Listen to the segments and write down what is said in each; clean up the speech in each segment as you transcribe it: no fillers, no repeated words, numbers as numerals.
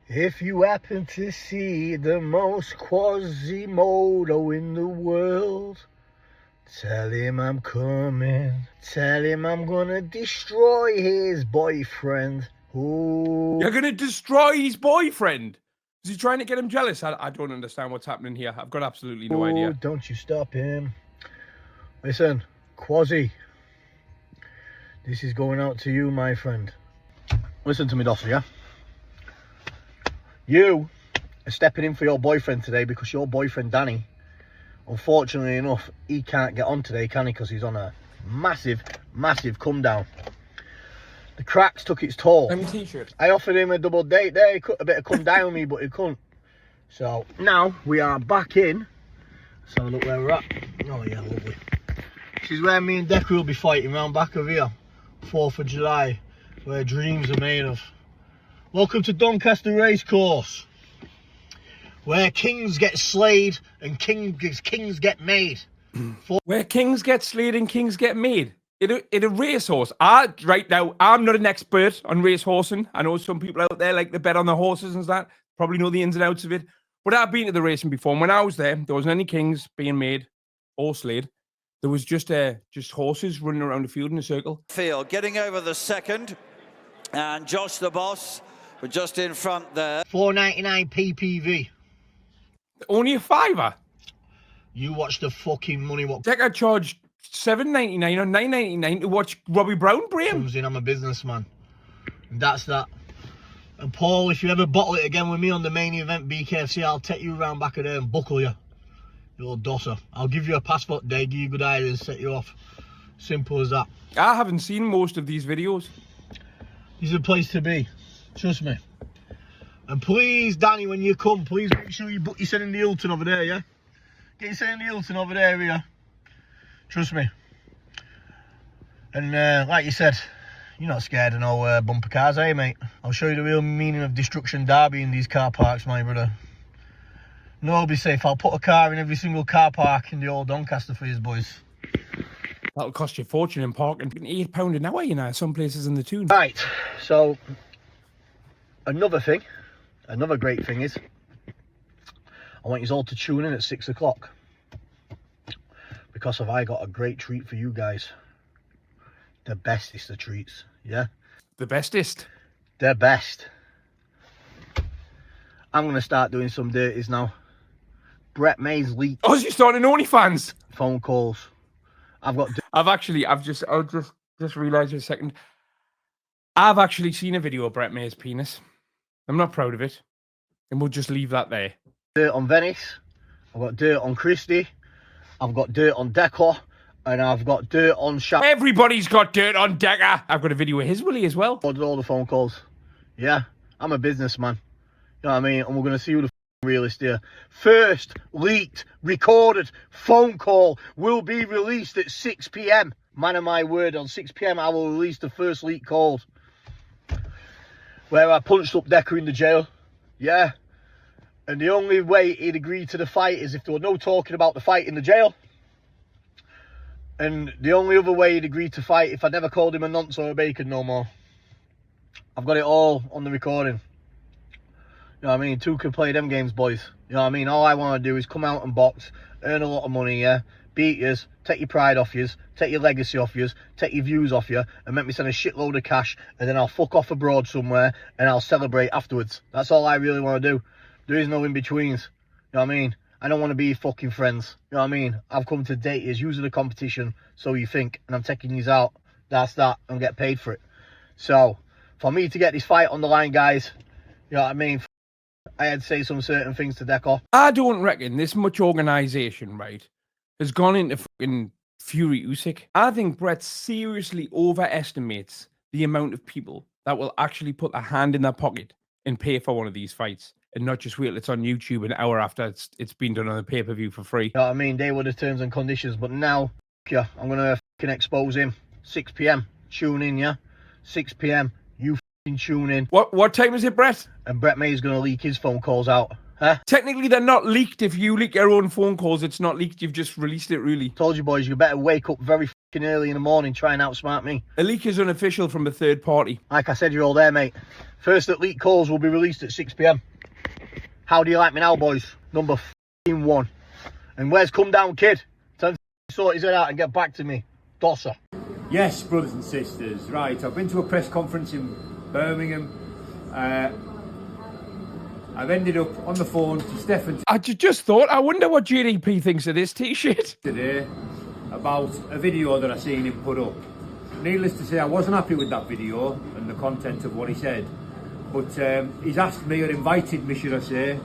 If you happen to see the most Quasimodo in the world, tell him I'm coming. Tell him I'm gonna destroy his boyfriend. Ooh. You're gonna destroy his boyfriend? Is he trying to get him jealous? I don't understand what's happening here. I've got absolutely no idea. Don't you stop him. Listen, Quasi, this is going out to you, my friend. Listen to me, Dosser, yeah? You are stepping in for your boyfriend today because your boyfriend, Danny, unfortunately enough, he can't get on today, can he? Because he's on a massive, massive come down. The cracks took its toll. Let me t-shirt. I offered him a double date there. He could a bit of come down with me, but he couldn't. So now we are back in. Let's have a look where we're at. Oh yeah, lovely. This is where me and Decker will be fighting round back of here. 4th of July, where dreams are made of. Welcome to Doncaster Racecourse, where kings get slayed and kings get made. Where kings get slayed and kings get made. In a racehorse. Right now, I'm not an expert on racehorsing. I know some people out there like to bet on the horses and that. Probably know the ins and outs of it. But I've been to the racing before. And when I was there wasn't any kings being made or slayed. There was just horses running around the field in a circle. Field getting over the second, and Josh the boss, we're just in front there. $4.99 PPV. Only a $5. You watch the fucking money. What? Decker charged $7.99 or $9.99 to watch Robbie Brown bream. I'm a businessman, and that's that. And Paul, if you ever bottle it again with me on the main event BKFC, I'll take you around back of there and buckle you. You old dosser. I'll give you a passport day, give you good ideas, set you off. Simple as that. I haven't seen most of these videos. This is a place to be. Trust me. And please, Danny, when you come, please make sure you book yourself in the Hilton over there, yeah? Get yourself in the Hilton over there, yeah? Trust me. And like you said, you're not scared of no bumper cars, are you, mate? I'll show you the real meaning of destruction derby in these car parks, my brother. No, be safe. I'll put a car in every single car park in the old Doncaster for you boys. That'll cost you a fortune in parking. £8 an hour, you know, some places in the tune. Right, so another great thing is, I want you all to tune in at 6 o'clock. Because I got a great treat for you guys. The bestest of treats, yeah? The bestest? The best. I'm going to start doing some dirties now. Brett May's leaked. Oh, you starting OnlyFans? Phone calls. I've just realised for a second. I've actually seen a video of Brett May's penis. I'm not proud of it. And we'll just leave that there. Dirt on Venice. I've got dirt on Christie. I've got dirt on Decker. And I've got dirt on Shaq. Everybody's got dirt on Decker. I've got a video of his Willie as well. I did all the phone calls. Yeah, I'm a businessman. You know what I mean? And we're going to see who the realist here. First leaked, recorded phone call will be released at 6 p.m. Man of my word, on 6 p.m. I will release the first leak calls. Where I punched up Decker in the jail. Yeah. And the only way he'd agree to the fight is if there were no talking about the fight in the jail. And the only other way he'd agree to fight if I never called him a nonce or a bacon no more. I've got it all on the recording. You know what I mean? Two can play them games, boys. You know what I mean? All I want to do is come out and box, earn a lot of money, yeah? Beat yous, take your pride off yous, take your legacy off yous, take your views off you, and make me send a shitload of cash, and then I'll fuck off abroad somewhere, and I'll celebrate afterwards. That's all I really want to do. There is no in-betweens. You know what I mean? I don't want to be fucking friends. You know what I mean? I've come to date yous, using the competition, so you think, and I'm taking yous out. That's that, and get paid for it. So, for me to get this fight on the line, guys, you know what I mean? I had to say some certain things to Decker. I don't reckon this much organisation, right, has gone into fucking Fury Usyk. I think Brett seriously overestimates the amount of people that will actually put their hand in their pocket and pay for one of these fights, and not just wait till it's on YouTube an hour after it's been done on a pay-per-view for free. You know what I mean? They were the terms and conditions, but now, yeah, I'm going to fucking expose him. 6 p.m. Tune in, yeah? 6 p.m. You fucking tune in. What time is it, Brett? And Brett May is going to leak his phone calls out. Huh? Technically, they're not leaked. If you leak your own phone calls, it's not leaked. You've just released it, really. Told you, boys, you better wake up very early in the morning trying to outsmart me. A leak is unofficial from a third party. Like I said, you're all there, mate. First at leak calls will be released at 6 p.m. How do you like me now, boys? Number 1. And where's Come Down Kid? Tell him to sort his head out and get back to me. Dosser. Yes, brothers and sisters. Right, I've been to a press conference in Birmingham. I've ended up on the phone to Stefan I just thought, I wonder what GDP thinks of this t-shirt. today about a video that I seen him put up. Needless to say, I wasn't happy with that video and the content of what he said. But he's asked me, or invited me, should I say,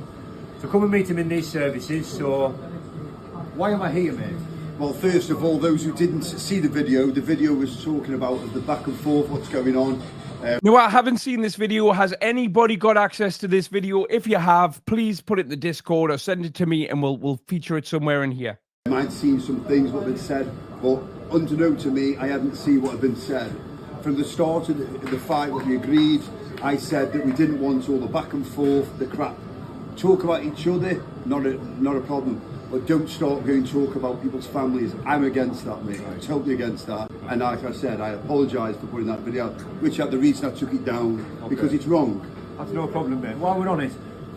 to come and meet him in these services. So, why am I here, mate? Well, first of all, those who didn't see the video was talking about the back and forth, what's going on. No, I haven't seen this video. Has anybody got access to this video? If you have, please put it in the Discord or send it to me and we'll feature it somewhere in here. I might have seen some things what had been said, but unbeknown to me, I hadn't seen what had been said. From the start of the fight, what we agreed, I said that we didn't want all the back and forth, the crap. Talk about each other, not a problem. But don't start going to talk about people's families. I'm against that, mate. I'm totally against that. And like I said, I apologise for putting that video out, which is the reason I took it down, because it's wrong. That's no problem, mate. While we're on it,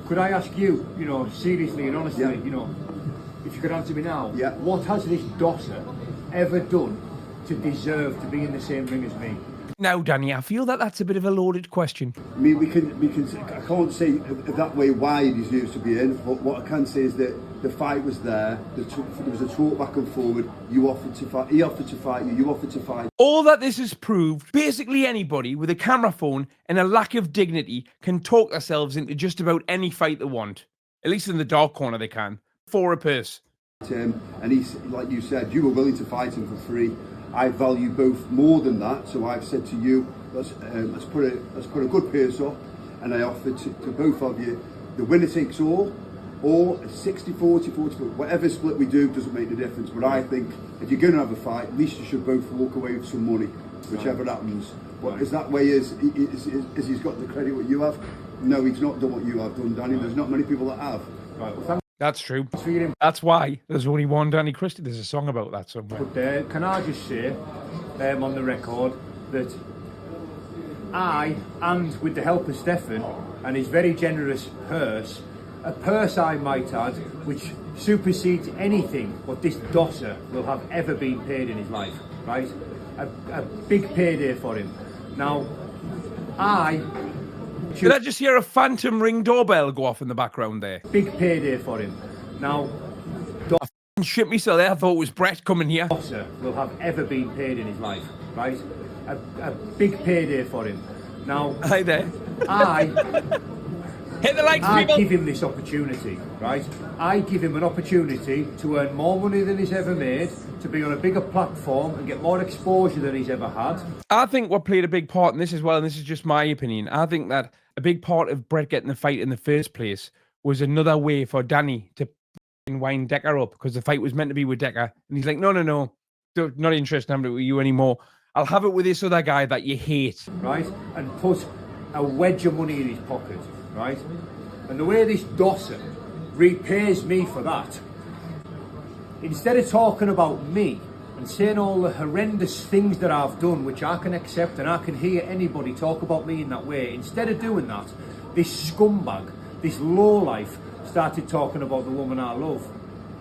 could I ask you, seriously and honestly, if you could answer me now, what has this dosser ever done to deserve to be in the same ring as me? Now, Danny, I feel that that's a bit of a loaded question. I mean, we can. I can't say that way why he deserves to be in, but what I can say is that the fight was there. There was a talk back and forward. You offered to fight. He offered to fight you. You offered to fight. All that this has proved, basically anybody with a camera phone and a lack of dignity can talk themselves into just about any fight they want. At least in the dark corner they can. For a purse. And he's, like you said, you were willing to fight him for free. I value both more than that, so I've said to you, let's put a good purse up, and I offered to both of you the winner takes all, or a 60-40, 40-40, whatever split we do doesn't make the difference. But I think if you're going to have a fight, at least you should both walk away with some money, whichever happens. But is that way is he's got the credit what you have? No, he's not done what you have done, Danny. There's not many people that have. Right, well, that's true. That's why there's only one Danny Christie. There's a song about that somewhere. But can I just say, on the record, that I, and with the help of Stefan and his very generous purse, a purse I might add, which supersedes anything what this dosser will have ever been paid in his life, right? A big payday for him. Now, Did I just hear a phantom ring doorbell go off in the background there? Big payday for him. Now, shit myself there. I thought it was Brett coming here. Dosser will have ever been paid in his life, right? A big payday for him. Now, Hi there. Hit the likes, I people. give him this opportunity, right? I give him an opportunity to earn more money than he's ever made, to be on a bigger platform and get more exposure than he's ever had. I think what played a big part in this as well, and this is just my opinion, I think that a big part of Brett getting the fight in the first place was another way for Danny to wind Decker up, because the fight was meant to be with Decker, and he's like, no, not interested in having it with you anymore. I'll have it with this other guy that you hate. Right? And put a wedge of money in his pocket, right? And the way this dosser repays me for that, instead of talking about me and saying all the horrendous things that I've done, which I can accept and I can hear anybody talk about me in that way, instead of doing that, this scumbag, this lowlife, started talking about the woman I love.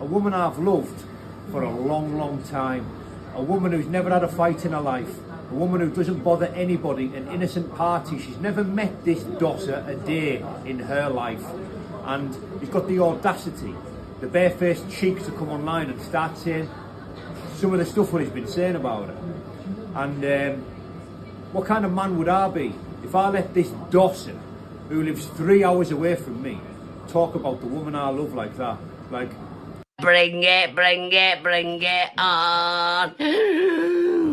A woman I've loved for a long, long time. A woman who's never had a fight in her life. A woman who doesn't bother anybody, an innocent party. She's never met this dosser a day in her life. And he's got the audacity, the barefaced cheek to come online and start saying some of the stuff what he's been saying about her. And what kind of man would I be if I let this dosser, who lives 3 hours away from me, talk about the woman I love like that? Like, bring it on.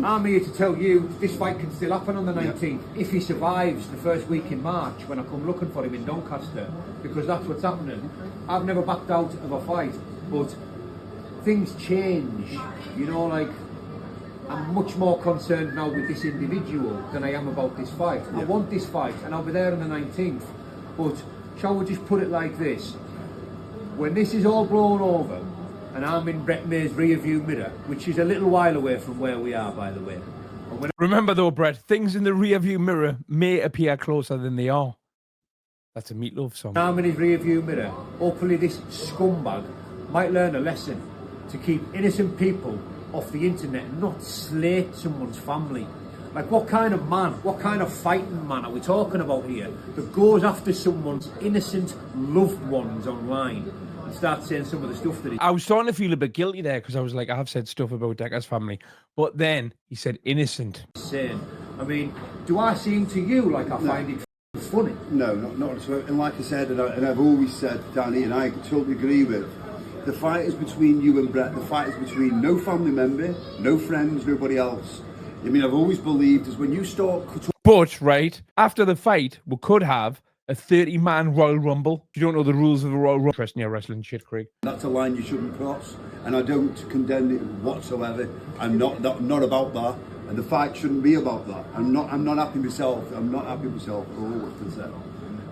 I'm here to tell you this fight can still happen on the 19th if he survives the first week in March when I come looking for him in Doncaster, because that's what's happening. I've never backed out of a fight, but things change, like I'm much more concerned now with this individual than I am about this fight. I want this fight and I'll be there on the 19th, but shall we just put it like this: when this is all blown over and I'm in Brett May's rear view mirror, which is a little while away from where we are, by the way. And when Remember though, Brett, things in the rear view mirror may appear closer than they are. That's a Meatloaf song. I'm in his rear view mirror, hopefully this scumbag might learn a lesson to keep innocent people off the internet and not slate someone's family. Like, what kind of man, what kind of fighting man are we talking about here that goes after someone's innocent loved ones online and starts saying some of the stuff that he... I was starting to feel a bit guilty there because I was like, I've said stuff about Decker's family. But then he said innocent. saying. I mean, do I seem to you like I find it funny? No, not at all. And like I said, and I've always said, Danny, and I totally agree with, the fight is between you and Brett. The fight is between no family member, no friends, nobody else. I mean, I've always believed is when you start... But, right, after the fight, we could have a 30-man Royal Rumble. If you don't know the rules of the Royal Rumble, interesting, you're wrestling shit, Craig. That's a line you shouldn't cross, and I don't condemn it whatsoever. I'm not about that, and the fight shouldn't be about that. I'm not happy myself. I'm not happy myself at all, what's to say.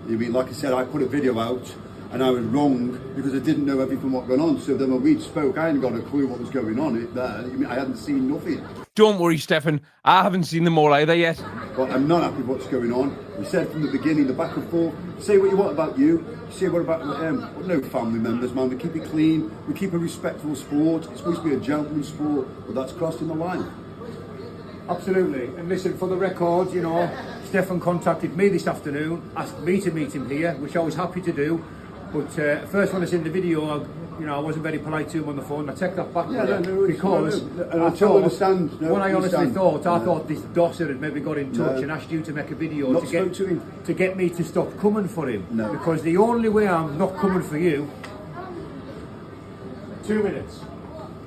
I mean, like I said, I put a video out, and I was wrong because I didn't know everything what going on. So then when we spoke, I hadn't got a clue what was going on there. I mean, I hadn't seen nothing. Don't worry, Stefan. I haven't seen them all either yet. But I'm not happy with what's going on. We said from the beginning, the back and forth, say what you want about you, say what about no family members, man. We keep it clean, we keep a respectful sport. It's supposed to be a gentleman's sport, but that's crossing the line. Absolutely. And listen, for the record, you know, Stefan contacted me this afternoon, asked me to meet him here, which I was happy to do. But first when I seen the video, I wasn't very polite to him on the phone. I take that back because I totally understand. What I honestly thought, I thought this dosser had maybe got in touch and asked you to make a video to get me to stop coming for him. No. Because the only way I'm not coming for you, 2 minutes.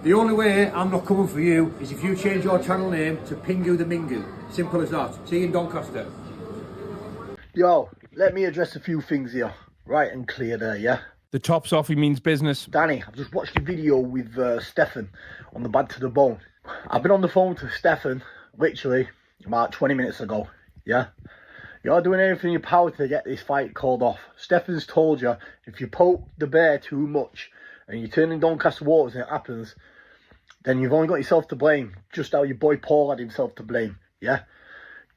The only way I'm not coming for you is if you change your channel name to Pingu the Mingu. Simple as that. See you in Doncaster. Yo, let me address a few things here. Right and clear there, yeah? The top's off, he means business. Danny, I've just watched a video with Stefan on the Bad to the Bone. I've been on the phone to Stefan, literally, about 20 minutes ago, yeah? You're doing everything in your power to get this fight called off. Stefan's told you, if you poke the bear too much, and you turn in Doncaster waters and it happens, then you've only got yourself to blame, just how your boy Paul had himself to blame, yeah?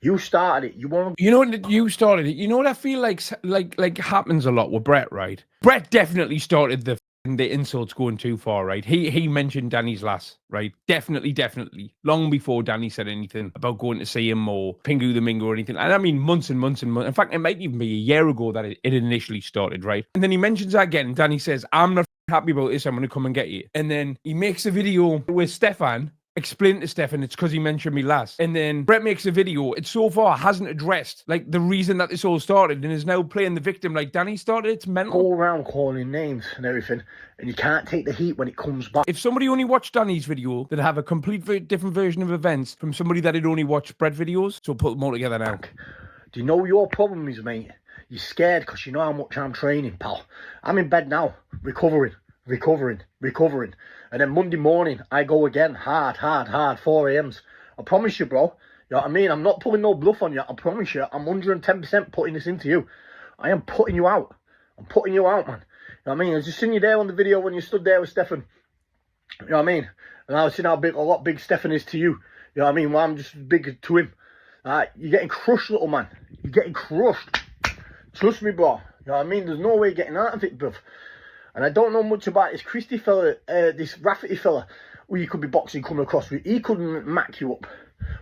You started it. You know that you started it. You know what I feel like happens a lot with Brett, right? Brett definitely started the insults going too far, right? He mentioned Danny's lass, right? Definitely. Long before Danny said anything about going to see him or Pingu the Mingo or anything. And I mean months and months and months. In fact, it might even be a year ago that it initially started, right? And then he mentions that again. Danny says, I'm not happy about this. I'm going to come and get you. And then he makes a video with Stefan. Explain to Stefan it's because he mentioned me last. And then Brett makes a video. It so far hasn't addressed like the reason that this all started and is now playing the victim like Danny started. It's mental. Go around calling names and everything, and you can't take the heat when it comes back. If somebody only watched Danny's video, they'd have a complete different version of events from somebody that had only watched Brett videos. So put them all together now. Do you know what your problem is, mate? You're scared because you know how much I'm training, pal. I'm in bed now, recovering. And then Monday morning, I go again, hard, 4 a.m. I promise you, bro. You know what I mean? I'm not pulling no bluff on you. I promise you, I'm 110% putting this into you. I am putting you out. I'm putting you out, man. You know what I mean? I was just seeing you there on the video when you stood there with Stefan. You know what I mean? And I was seeing how big, a lot big Stefan is to you. You know what I mean? Well, I'm just big to him. You're getting crushed, little man. You're getting crushed. Trust me, bro. You know what I mean? There's no way getting out of it, bruv. And I don't know much about this Christie fella, this Rafferty fella, who you could be boxing coming across with. He couldn't mac you up.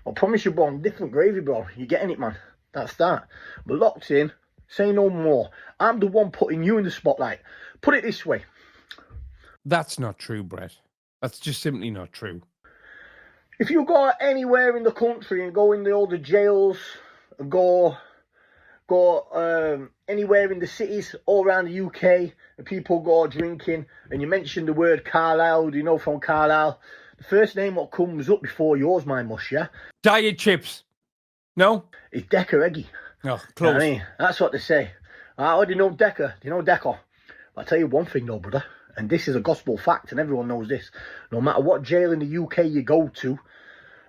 I promise you, bro, I'm different gravy, bro. You're getting it, man. That's that. But locked in, say no more. I'm the one putting you in the spotlight. Put it this way. That's not true, Brett. That's just simply not true. If you go anywhere in the country and go in all the jails, and go anywhere in the cities all around the UK, and people go drinking, and you mention the word Carlisle, do you know from Carlisle? The first name what comes up before yours, my mush, yeah? Diet chips. No? It's Decker Eggy. Oh, close. You know what I mean? That's what they say. I already know Decker. Do you know Decker? But I'll tell you one thing though, brother, and this is a gospel fact, and everyone knows this. No matter what jail in the UK you go to,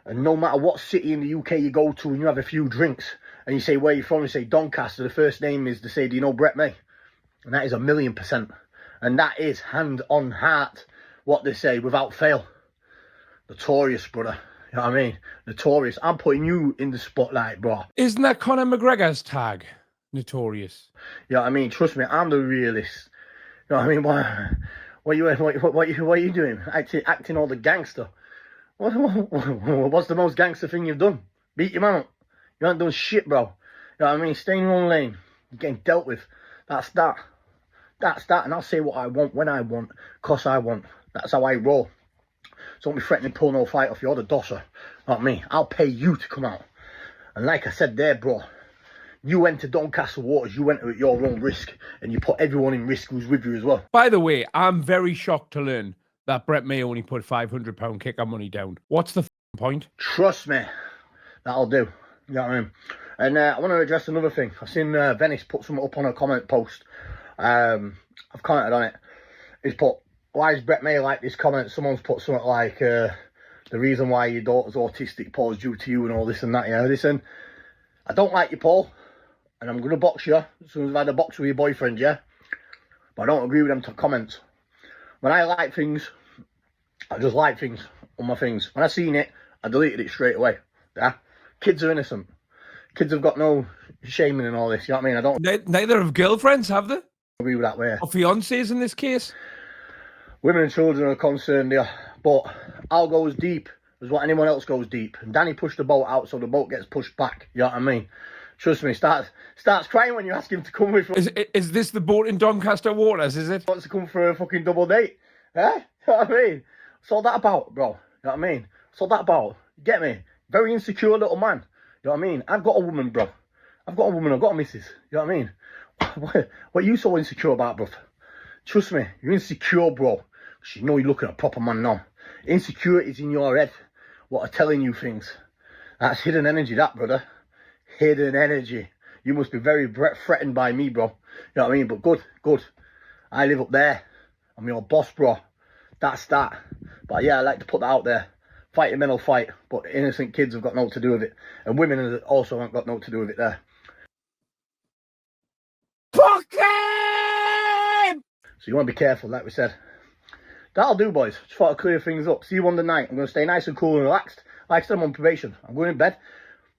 and no matter what city in the UK you go to and you have a few drinks, and you say, where you from? You say, Doncaster. The first name is to say, do you know Brett May? And that is 1,000,000%. And that is hand on heart, what they say without fail. Notorious, brother. You know what I mean? Notorious. I'm putting you in the spotlight, bro. Isn't that Conor McGregor's tag? Notorious. You know what I mean? Trust me, I'm the realist. You know what I mean? What are you doing? Acting all the gangster. What's the most gangster thing you've done? Beat your man up. You ain't done shit, bro. You know what I mean? Stay in your own lane. You're getting dealt with. That's that. That's that. And I'll say what I want when I want, cause I want. That's how I roll. So don't be threatening to pull no fight off. You're the dosser, not me. I'll pay you to come out. And like I said there, bro, you went to Doncaster waters. You went at your own risk, and you put everyone in risk who's with you as well. By the way, I'm very shocked to learn that Brett May only put £500 kicker money down. What's the point? Trust me, that'll do. You know what I mean? And I want to address another thing. I've seen Venice put something up on a comment post. I've commented on it. He's put, why is Brett May like this comment? Someone's put something like, the reason why your daughter's autistic, Paul's due to you and all this and that. Yeah, listen, I don't like you, Paul, and I'm going to box you as soon as I've had a box with your boyfriend, yeah? But I don't agree with them comments. When I like things, I just like things on my things. When I seen it, I deleted it straight away. Yeah? Kids are innocent. Kids have got no shaming and all this, you know what I mean? I don't Neither have girlfriends, have they? agree with that way. Or fiancés in this case? Women and children are concerned, yeah. But I'll go as deep as what anyone else goes deep. And Danny pushed the boat out, so the boat gets pushed back. You know what I mean? Trust me, starts crying when you ask him to come with. Is this the boat in Doncaster waters, is it? Wants to come for a fucking double date. Eh? You know what I mean? What's all that about, bro? You know what I mean? What's all that about? You get me? Very insecure little man. You know what I mean? I've got a woman, bro. I've got a missus. You know what I mean? What are you so insecure about, bro? Trust me, you're insecure, bro. Because you know you're looking at a proper man now. Insecurity's in your head. What are telling you things? That's hidden energy, that, brother. Hidden energy. You must be very threatened by me, bro. You know what I mean? But good. I live up there. I'm your boss, bro. That's that. But yeah, I like to put that out there. Fighting men will fight, but innocent kids have got nothing to do with it. And women also haven't got nothing to do with it there. Fuck him! So you want to be careful, like we said. That'll do, boys. Just thought I'd clear things up. See you on the night. I'm going to stay nice and cool and relaxed. Like I said, I'm on probation. I'm going to bed.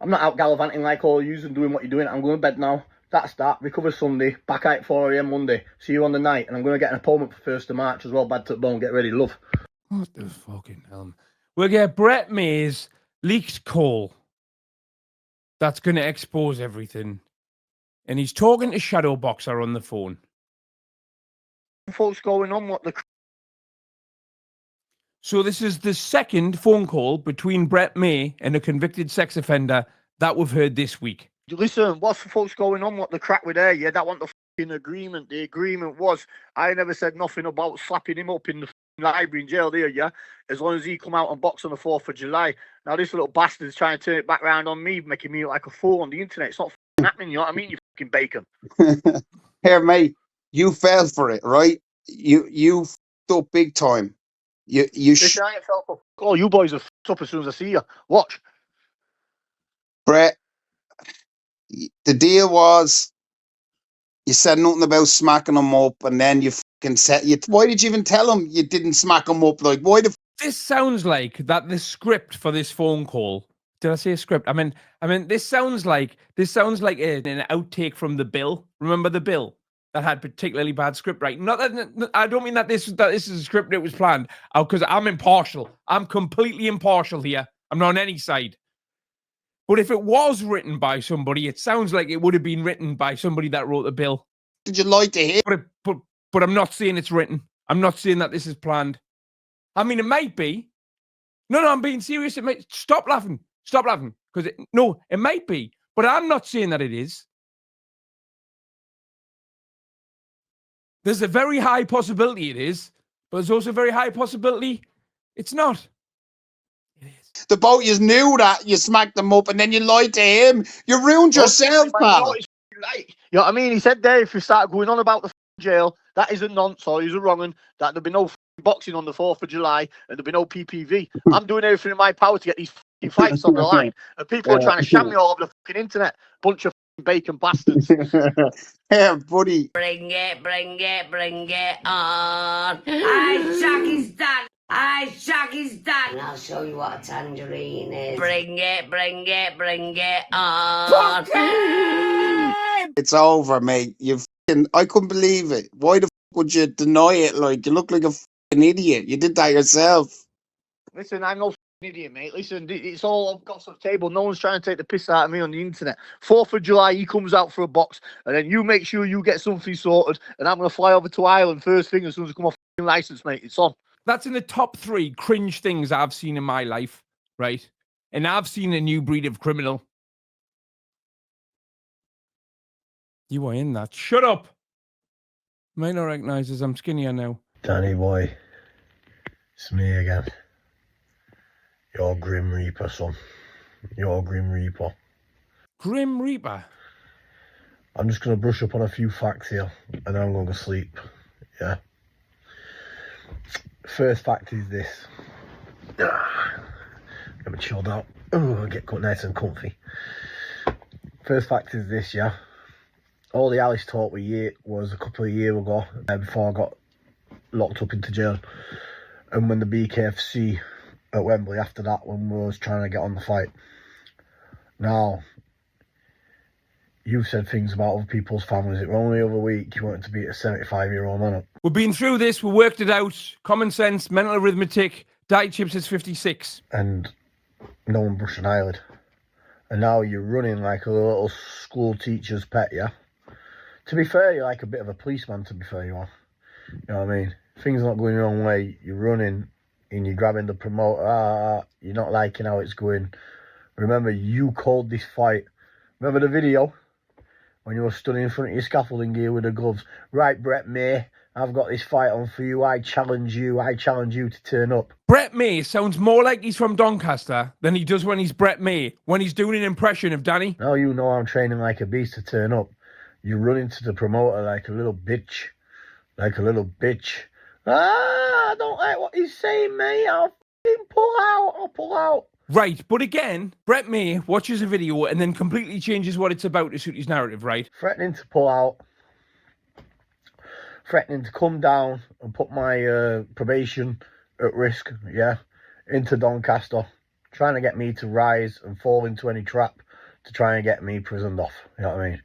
I'm not out gallivanting like all you and doing what you're doing. I'm going to bed now. That's that. Recover Sunday. Back out at 4 AM Monday. See you on the night. And I'm going to get an appointment for 1st of March as well. Bad to the bone. Get ready, love. What the fucking hell? We'll get Brett May's leaked call. That's going to expose everything. And he's talking to Shadow Boxer on the phone. What's going on? What the... So this is the second phone call between Brett May and a convicted sex offender that we've heard this week. Listen, what's the fuck's going on? What the crack with there? Yeah, that wasn't the fucking agreement. The agreement was, I never said nothing about slapping him up in the library in jail there, yeah? As long as he come out and box on the 4th of July. Now this little bastard's trying to turn it back around on me, making me look like a fool on the internet. It's not happening, you know what I mean? You fucking bacon. Here, mate, you fell for it, right? You f***ed up big time. Listen, I ain't fell for oh, you boys are f***ed up as soon as I see you. Watch. Brett, the deal was you said nothing about smacking him up, and then you fucking said why did you even tell him you didn't smack him up? Like, why the This sounds like that the script for this phone call. Did I say a script? I mean, this sounds like an outtake from The Bill. Remember The Bill? That had particularly bad script writing. Not that I don't mean that this is a script that was planned. Because I'm impartial. I'm completely impartial here. I'm not on any side. But if it was written by somebody, it sounds like it would have been written by somebody that wrote The Bill. did you like to hear? But I'm not saying it's written. I'm not saying that this is planned. I mean, it might be. No, I'm being serious. It might. Stop laughing. Because it might be. But I'm not saying that it is. There's a very high possibility it is, but there's also a very high possibility it's not. It is. The boat you knew that you smacked him up, and then you lied to him. You ruined yourself, pal. You know what I mean? He said there, if you start going on about the jail, that is a nonsense, or he's a wrong un, that there'll be no boxing on the 4th of July, and there'll be no PPV. I'm doing everything in my power to get these fights on the line, and people are trying to sham me all over the fucking internet. Bunch of bacon bastards. Yeah, buddy. Bring it, bring it, bring it on. I Shaggy's dad. I Shaggy's dad. And I'll show you what a tangerine is. Bring it, bring it, bring it on. It's over, mate. I couldn't believe it. Why the would you deny it? Like, you look like a idiot. You did that yourself. Listen, I'm no idiot, mate. Listen, it's all I've got on the table. No one's trying to take the piss out of me on the internet. 4th of July, he comes out for a box, and then you make sure you get something sorted, and I'm going to fly over to Ireland first thing as soon as I come off license, mate. It's on. That's in the top 3 cringe things I've seen in my life, right? And I've seen a new breed of criminal. You are in that. Shut up. Might not recognise as I'm skinnier now. Danny boy, it's me again. Your Grim Reaper, son. Your Grim Reaper. Grim Reaper? I'm just going to brush up on a few facts here, and then I'm going to sleep. Yeah. First fact is this. Get me chilled out. Oh, get nice and comfy. First fact is this, yeah. All the Alice talk was a couple of years ago, before I got locked up into jail. And when the BKFC at Wembley after that, when we was trying to get on the fight. Now, you've said things about other people's families. It was only the other week you wanted to beat a 75-year-old man up. We've been through this, we worked it out. Common sense, mental arithmetic, diet chips is 56. And no one brushed an eyelid. And now you're running like a little school teacher's pet, yeah? To be fair, you're like a bit of a policeman, to be fair, you are. You know what I mean? Things are not going your own way. You're running and you're grabbing the promoter. You're not liking how it's going. Remember, you called this fight. Remember the video? When you were stood in front of your scaffolding gear with the gloves. Right, Brett May, I've got this fight on for you. I challenge you. I challenge you to turn up. Brett May sounds more like he's from Doncaster than he does when he's Brett May, when he's doing an impression of Danny. Now you know I'm training like a beast to turn up. You run into the promoter like a little bitch. Like a little bitch. I don't like what he's saying, mate. I'll pull out. Right, but again, Brett May watches a video and then completely changes what it's about to suit his narrative, right? Threatening to pull out. Threatening to come down and put my probation at risk, yeah, into Doncaster. Trying to get me to rise and fall into any trap to try and get me prisoned off. You know what I mean?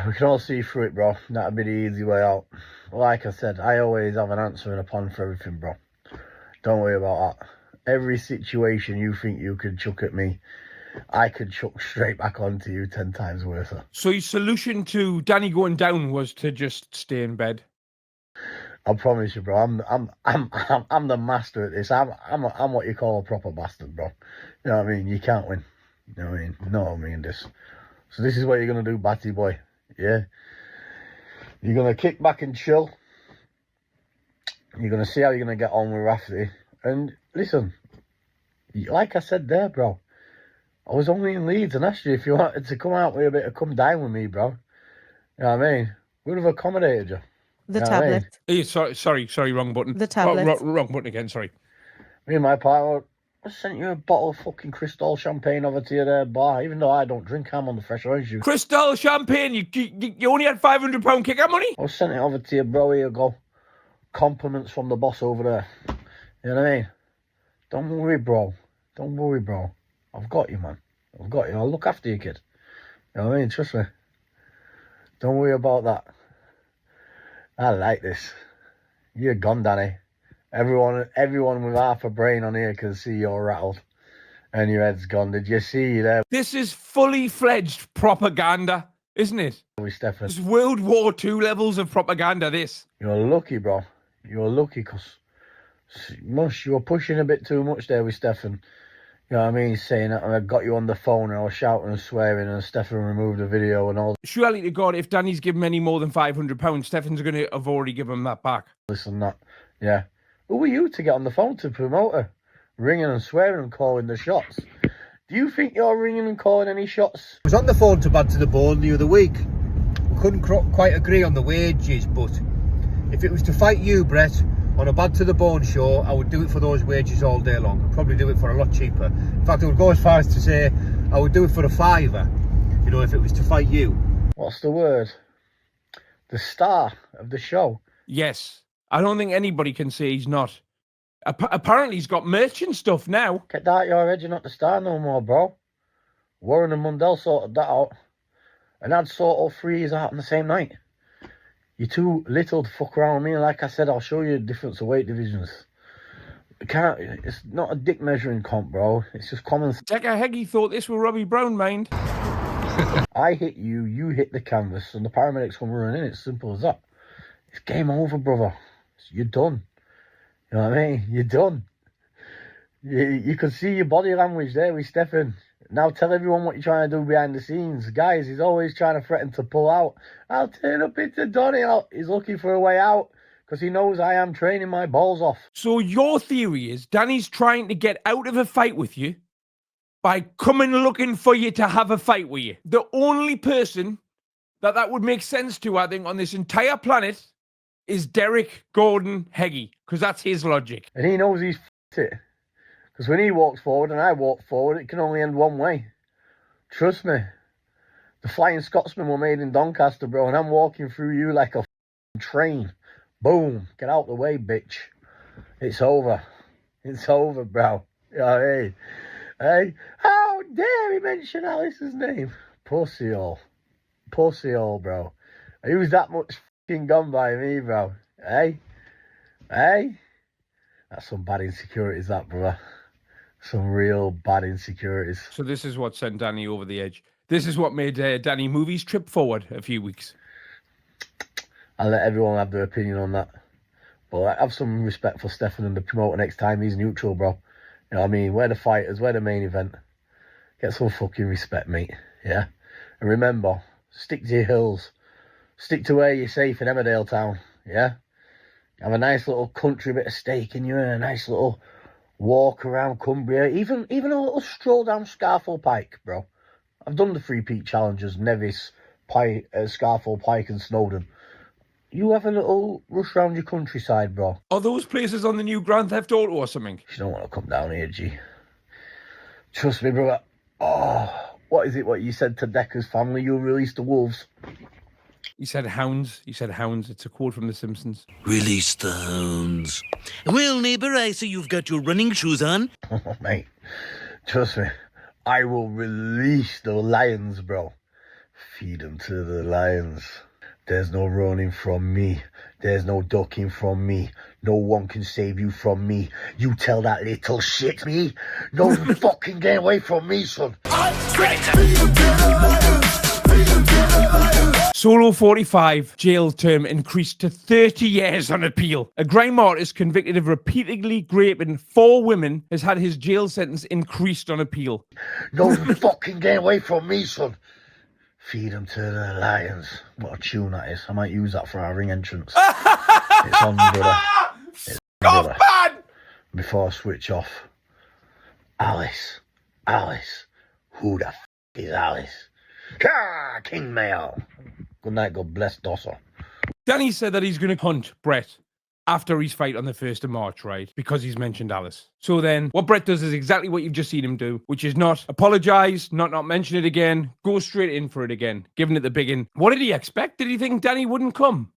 We can all see through it, bro. That'd be the easy way out. Like I said, I always have an answer and a plan for everything, bro. Don't worry about that. Every situation you think you could chuck at me, I could chuck straight back onto you 10 times worse. So your solution to Danny going down was to just stay in bed? I promise you, bro. I'm the master at this. I'm what you call a proper bastard, bro. You know what I mean? You can't win. You know what I mean? No, I mean this. So this is what you're going to do, Batty boy. Yeah? You're going to kick back and chill. You're going to see how you're going to get on with Rafferty. And listen, like I said there, bro, I was only in Leeds and asked you if you wanted to come out with a bit of come down with me, bro. You know what I mean? Would have accommodated you. The you know tablet. I mean? Sorry, wrong button. The tablet. Wrong button again, sorry. Me and my partner, I sent you a bottle of fucking Crystal champagne over to your bar, even though I don't drink. I'm on the fresh orange juice. Crystal champagne, you only had £500 kick-out money? I sent it over to you, bro. Here you go. Compliments from the boss over there. You know what I mean? Don't worry, bro. Don't worry, bro. I've got you, man. I've got you. I'll look after you, kid. You know what I mean? Trust me. Don't worry about that. I like this. You're gone, Danny. Everyone with half a brain on here can see you're rattled. And your head's gone. Did you see there? This is fully fledged propaganda, isn't it? With Stefan. It's World War II levels of propaganda, this. You're lucky, bro. You're lucky because you were pushing a bit too much there with Stefan. You know what I mean? Saying that I got you on the phone and I was shouting and swearing and Stefan removed the video and all. Surely to God, if Danny's given any more than £500, Stefan's going to have already given him that back. Listen, that. Yeah. Who were you to get on the phone to promote her? Ringing and swearing and calling the shots. Do you think you're ringing and calling any shots? I was on the phone to Bad to the Bone the other week. We couldn't quite agree on the wages, but if it was to fight you, Brett, on a Bad to the Bone show, I would do it for those wages all day long. I'd probably do it for a lot cheaper. In fact, I would go as far as to say I would do it for a £5. You know, if it was to fight you. What's the word? The star of the show. Yes. I don't think anybody can say he's not. Apparently he's got merchant stuff now. Get that out your head, you're not the star no more, bro. Warren and Mundell sorted that out. And I'd sort all three out on the same night. You're too little to fuck around with me. Like I said, I'll show you the difference of weight divisions. It's not a dick measuring comp, bro. It's just common sense. HEDGEHOG thought this was Robbie Brown, mind. I hit you, you hit the canvas, and the paramedics come running in. It's simple as that. It's game over, brother. You're done. You know what I mean? You're done. You can see your body language there with Stefan. Now tell everyone what you're trying to do behind the scenes. Guys, he's always trying to threaten to pull out. I'll turn up into Donny. He's looking for a way out because he knows I am training my balls off. So your theory is Danny's trying to get out of a fight with you by coming looking for you to have a fight with you. The only person that would make sense to, I think, on this entire planet is Derek Gordon Heggie, because that's his logic. And he knows he's f***ed it. Because when he walks forward and I walk forward, it can only end one way. Trust me. The Flying Scotsman were made in Doncaster, bro, and I'm walking through you like a train. Boom. Get out the way, bitch. It's over. It's over, bro. Yeah, hey. Hey. How dare he mention Alice's name? Pussy hole. Pussy hole, bro. He was that much f***ing gone by me, bro. Hey? Hey? That's some bad insecurities, that, brother. Some real bad insecurities. So this is what sent Danny over the edge. This is what made Danny Movies trip forward a few weeks. I'll let everyone have their opinion on that. But I have some respect for Stefan and the promoter next time he's neutral, bro. You know what I mean? We're the fighters, we're the main event. Get some fucking respect, mate. Yeah? And remember, stick to your hills. Stick to where you're safe in Emmerdale Town. Yeah? Have a nice little country bit of steak in you and a nice little walk around Cumbria. Even a little stroll down Scarfell Pike, bro. I've done the 3-peat challenges, Nevis, Pike, Scarfell Pike and Snowdon. You have a little rush around your countryside, bro. Are those places on the new Grand Theft Auto or something? You don't want to come down here, G. Trust me, brother. Oh, what is it what you said to Decker's family? You'll release the wolves. He said hounds. He said hounds. It's a quote from The Simpsons. Release the hounds. Well, neighbour, I see you've got your running shoes on. Oh, mate. Trust me. I will release the lions, bro. Feed them to the lions. There's no running from me. There's no ducking from me. No one can save you from me. You tell that little shit me. No fucking get away from me, son. Solo 45 jail term increased to 30 years on appeal. A grime artist convicted of repeatedly raping 4 women has had his jail sentence increased on appeal. No fucking get away from me, son. Feed them to the lions. What a tune that is. I might use that for our ring entrance. It's on, brother. It's on, brother. Before I switch off. Alice. Who the f*** is Alice? Ah, King Mayo. Good night, God bless Dosser. Danny said that he's going to hunt Brett after his fight on the 1st of March, right? Because he's mentioned Alice. So then what Brett does is exactly what you've just seen him do, which is not apologise, not mention it again, go straight in for it again, giving it the big in. What did he expect? Did he think Danny wouldn't come?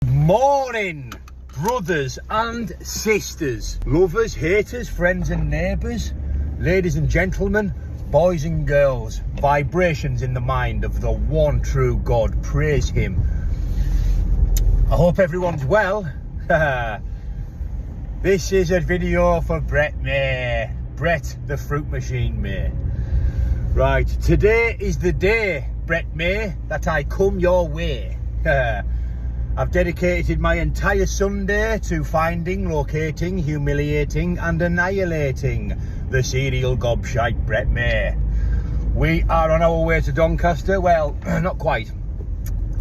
Morning, brothers and sisters, lovers, haters, friends and neighbours, ladies and gentlemen, boys and girls, vibrations in the mind of the one true God. Praise him. I hope everyone's well. This is a video for Brett May. Brett the Fruit Machine May. Right, today is the day, Brett May, that I come your way. I've dedicated my entire Sunday to finding, locating, humiliating and annihilating the serial gobshite Brett May. We are on our way to Doncaster. Well, not quite.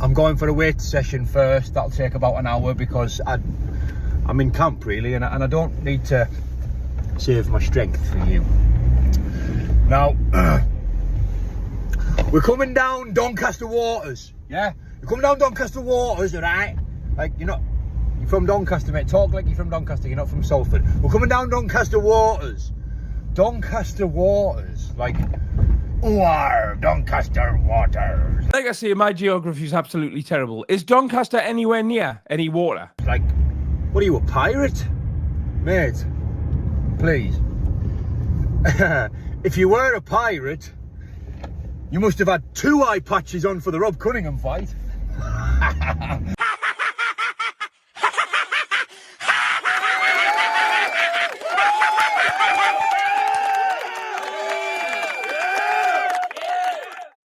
I'm going for a weight session first. That'll take about an hour because I'm in camp really and I don't need to save my strength for you. Now, we're coming down Doncaster waters, yeah? We're coming down Doncaster waters, right? Like, you're from Doncaster, mate. Talk like you're from Doncaster, you're not from Salford. We're coming down Doncaster waters. Doncaster waters, like, Doncaster waters. Like I say, my geography is absolutely terrible. Is Doncaster anywhere near any water? Like, what are you, a pirate? Mate, please. If you were a pirate, you must have had 2 eye patches on for the Rob Cunningham fight.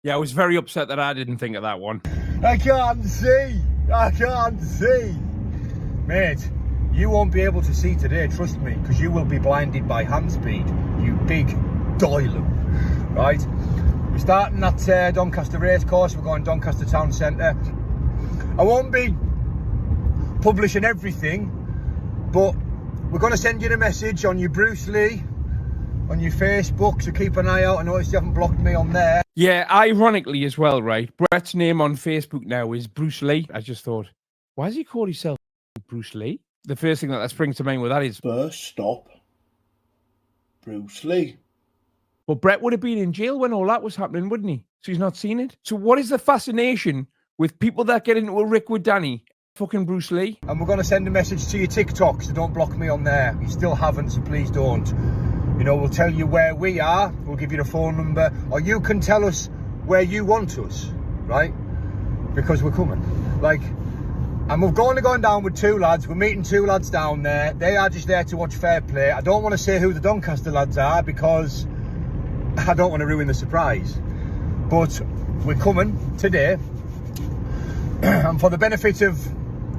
Yeah, I was very upset that I didn't think of that one. I can't see. Mate, you won't be able to see today, trust me, because you will be blinded by hand speed, you big doiler. Right? We're starting at Doncaster Racecourse, we're going Doncaster Town Centre. I won't be publishing everything, but we're going to send you a message on your Bruce Lee, on your Facebook, so keep an eye out. I noticed you haven't blocked me on there. Yeah, ironically as well, right? Brett's name on Facebook now is Bruce Lee. I just thought, why does he call himself Bruce Lee? The first thing that springs to mind with that is... First stop, Bruce Lee. But Brett would have been in jail when all that was happening, wouldn't he? So he's not seen it. So what is the fascination with people that get into a rick with Danny? Fucking Bruce Lee. And we're going to send a message to your TikTok, so don't block me on there. You still haven't, so please don't. You know, we'll tell you where we are, we'll give you the phone number, or you can tell us where you want us, right? Because we're coming. Like, and we're going down with 2 lads, we're meeting 2 lads down there. They are just there to watch fair play. I don't want to say who the Doncaster lads are because I don't want to ruin the surprise. But we're coming today, and for the benefit of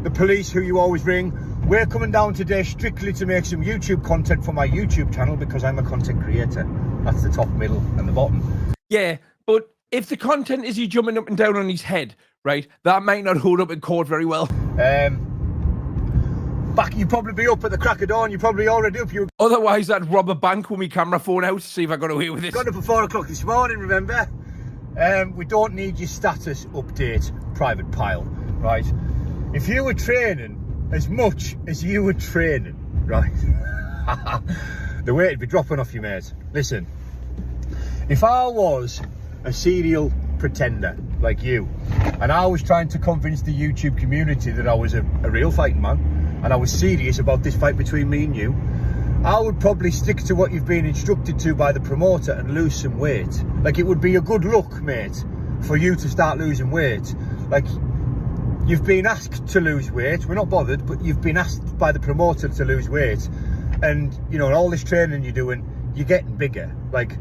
the police who you always ring, we're coming down today strictly to make some YouTube content for my YouTube channel because I'm a content creator. That's the top, middle and the bottom. Yeah, but if the content is you jumping up and down on his head, right, that might not hold up in court very well. You'd probably be up at the crack of dawn. You're probably already up. Otherwise, I'd rob a bank with my camera phone out to see if I got away with it. Got up at 4 o'clock this morning, remember? We don't need your status update, private pile, right? If you were training as much as you were training, right? The weight would be dropping off you, mate. Listen, if I was a serial pretender like you, and I was trying to convince the YouTube community that I was a real fighting man, and I was serious about this fight between me and you, I would probably stick to what you've been instructed to by the promoter and lose some weight. Like, it would be a good look, mate, for you to start losing weight. Like, you've been asked to lose weight. We're not bothered, but you've been asked by the promoter to lose weight. And, you know, all this training you're doing, you're getting bigger. Like,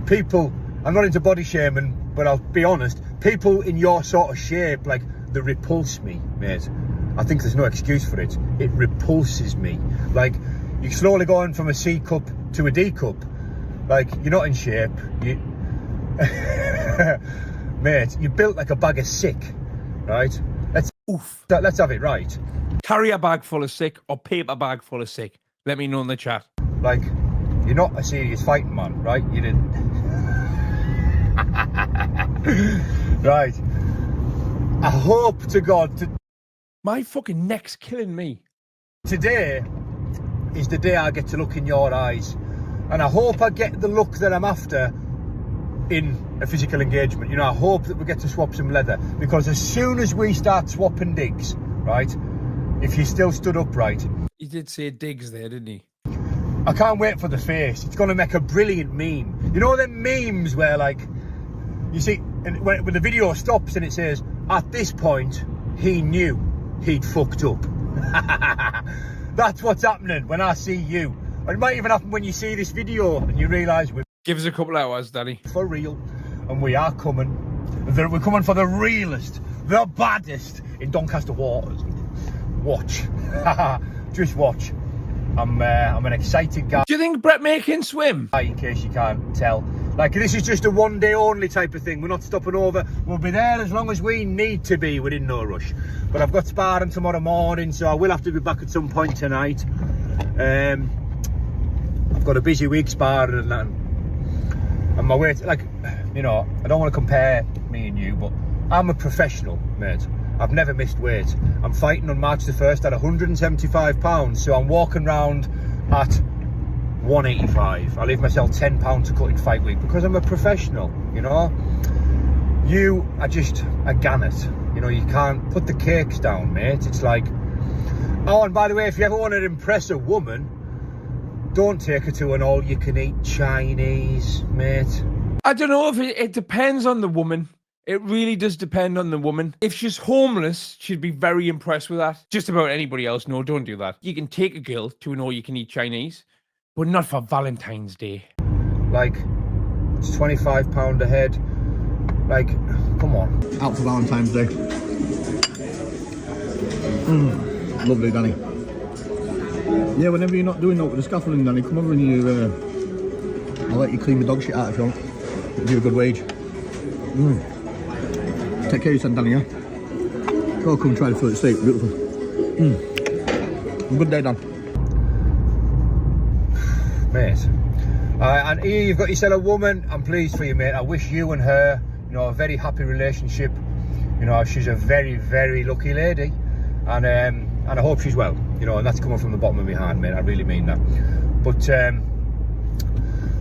people, I'm not into body shaming, but I'll be honest, people in your sort of shape, like, they repulse me, mate. I think there's no excuse for it. It repulses me. Like, you're slowly going from a C cup to a D cup. Like, you're not in shape. You... Mate, you're built like a bag of sick, right? Let's have it right. Carry a bag full of sick or paper bag full of sick. Let me know in the chat. Like, you're not a serious fighting man, right? You didn't. Right. I hope to God. My fucking neck's killing me. Today is the day I get to look in your eyes. And I hope I get the look that I'm after in a physical engagement. You know, I hope that we get to swap some leather, because as soon as we start swapping digs, right, if you still stood upright. He did say digs there, didn't he? I can't wait for the face. It's going to make a brilliant meme. You know them memes where, like, you see, and when the video stops and it says, at this point, he knew he'd fucked up. That's what's happening when I see you. It might even happen when you see this video and you realise we're... Give us a couple hours, Danny. For real. And we are coming. We're coming for the realest, the baddest in Doncaster waters. Watch. Just watch. I'm an excited guy. Do you think Brett May can swim? In case you can't tell. Like, this is just a one day only type of thing. We're not stopping over. We'll be there as long as we need to be. We're in no rush. But I've got sparring tomorrow morning, so I will have to be back at some point tonight. I've got a busy week sparring and that. And my weight, like, you know, I don't want to compare me and you, but I'm a professional, mate. I've never missed weight. I'm fighting on March the 1st at 175 pounds, so I'm walking around at 185. I leave myself £10 to cut in fight week because I'm a professional, you know. You are just a gannet, you know. You can't put the cakes down, mate. It's like, oh, and by the way, if you ever want to impress a woman, don't take her to an all-you-can-eat Chinese, mate. I don't know if it depends on the woman. It really does depend on the woman. If she's homeless, she'd be very impressed with that. Just about anybody else, no, don't do that. You can take a girl to an all-you-can-eat Chinese, but not for Valentine's Day. Like, it's £25 a head. Like, come on. Out for Valentine's Day. Lovely, Danny. Yeah, whenever you're not doing that with the scaffolding, Danny, come over and I'll let you clean the dog shit out if you want. Give you a good wage. Take care of yourself, Danny, yeah? Go come try the fillet steak, beautiful. Good day, Dan. Mate. And here you've got yourself a woman. I'm pleased for you, mate. I wish you and her, you know, a very happy relationship. You know, she's a very, very lucky lady. And I hope she's well, you know, and that's coming from the bottom of my heart, mate. I really mean that. But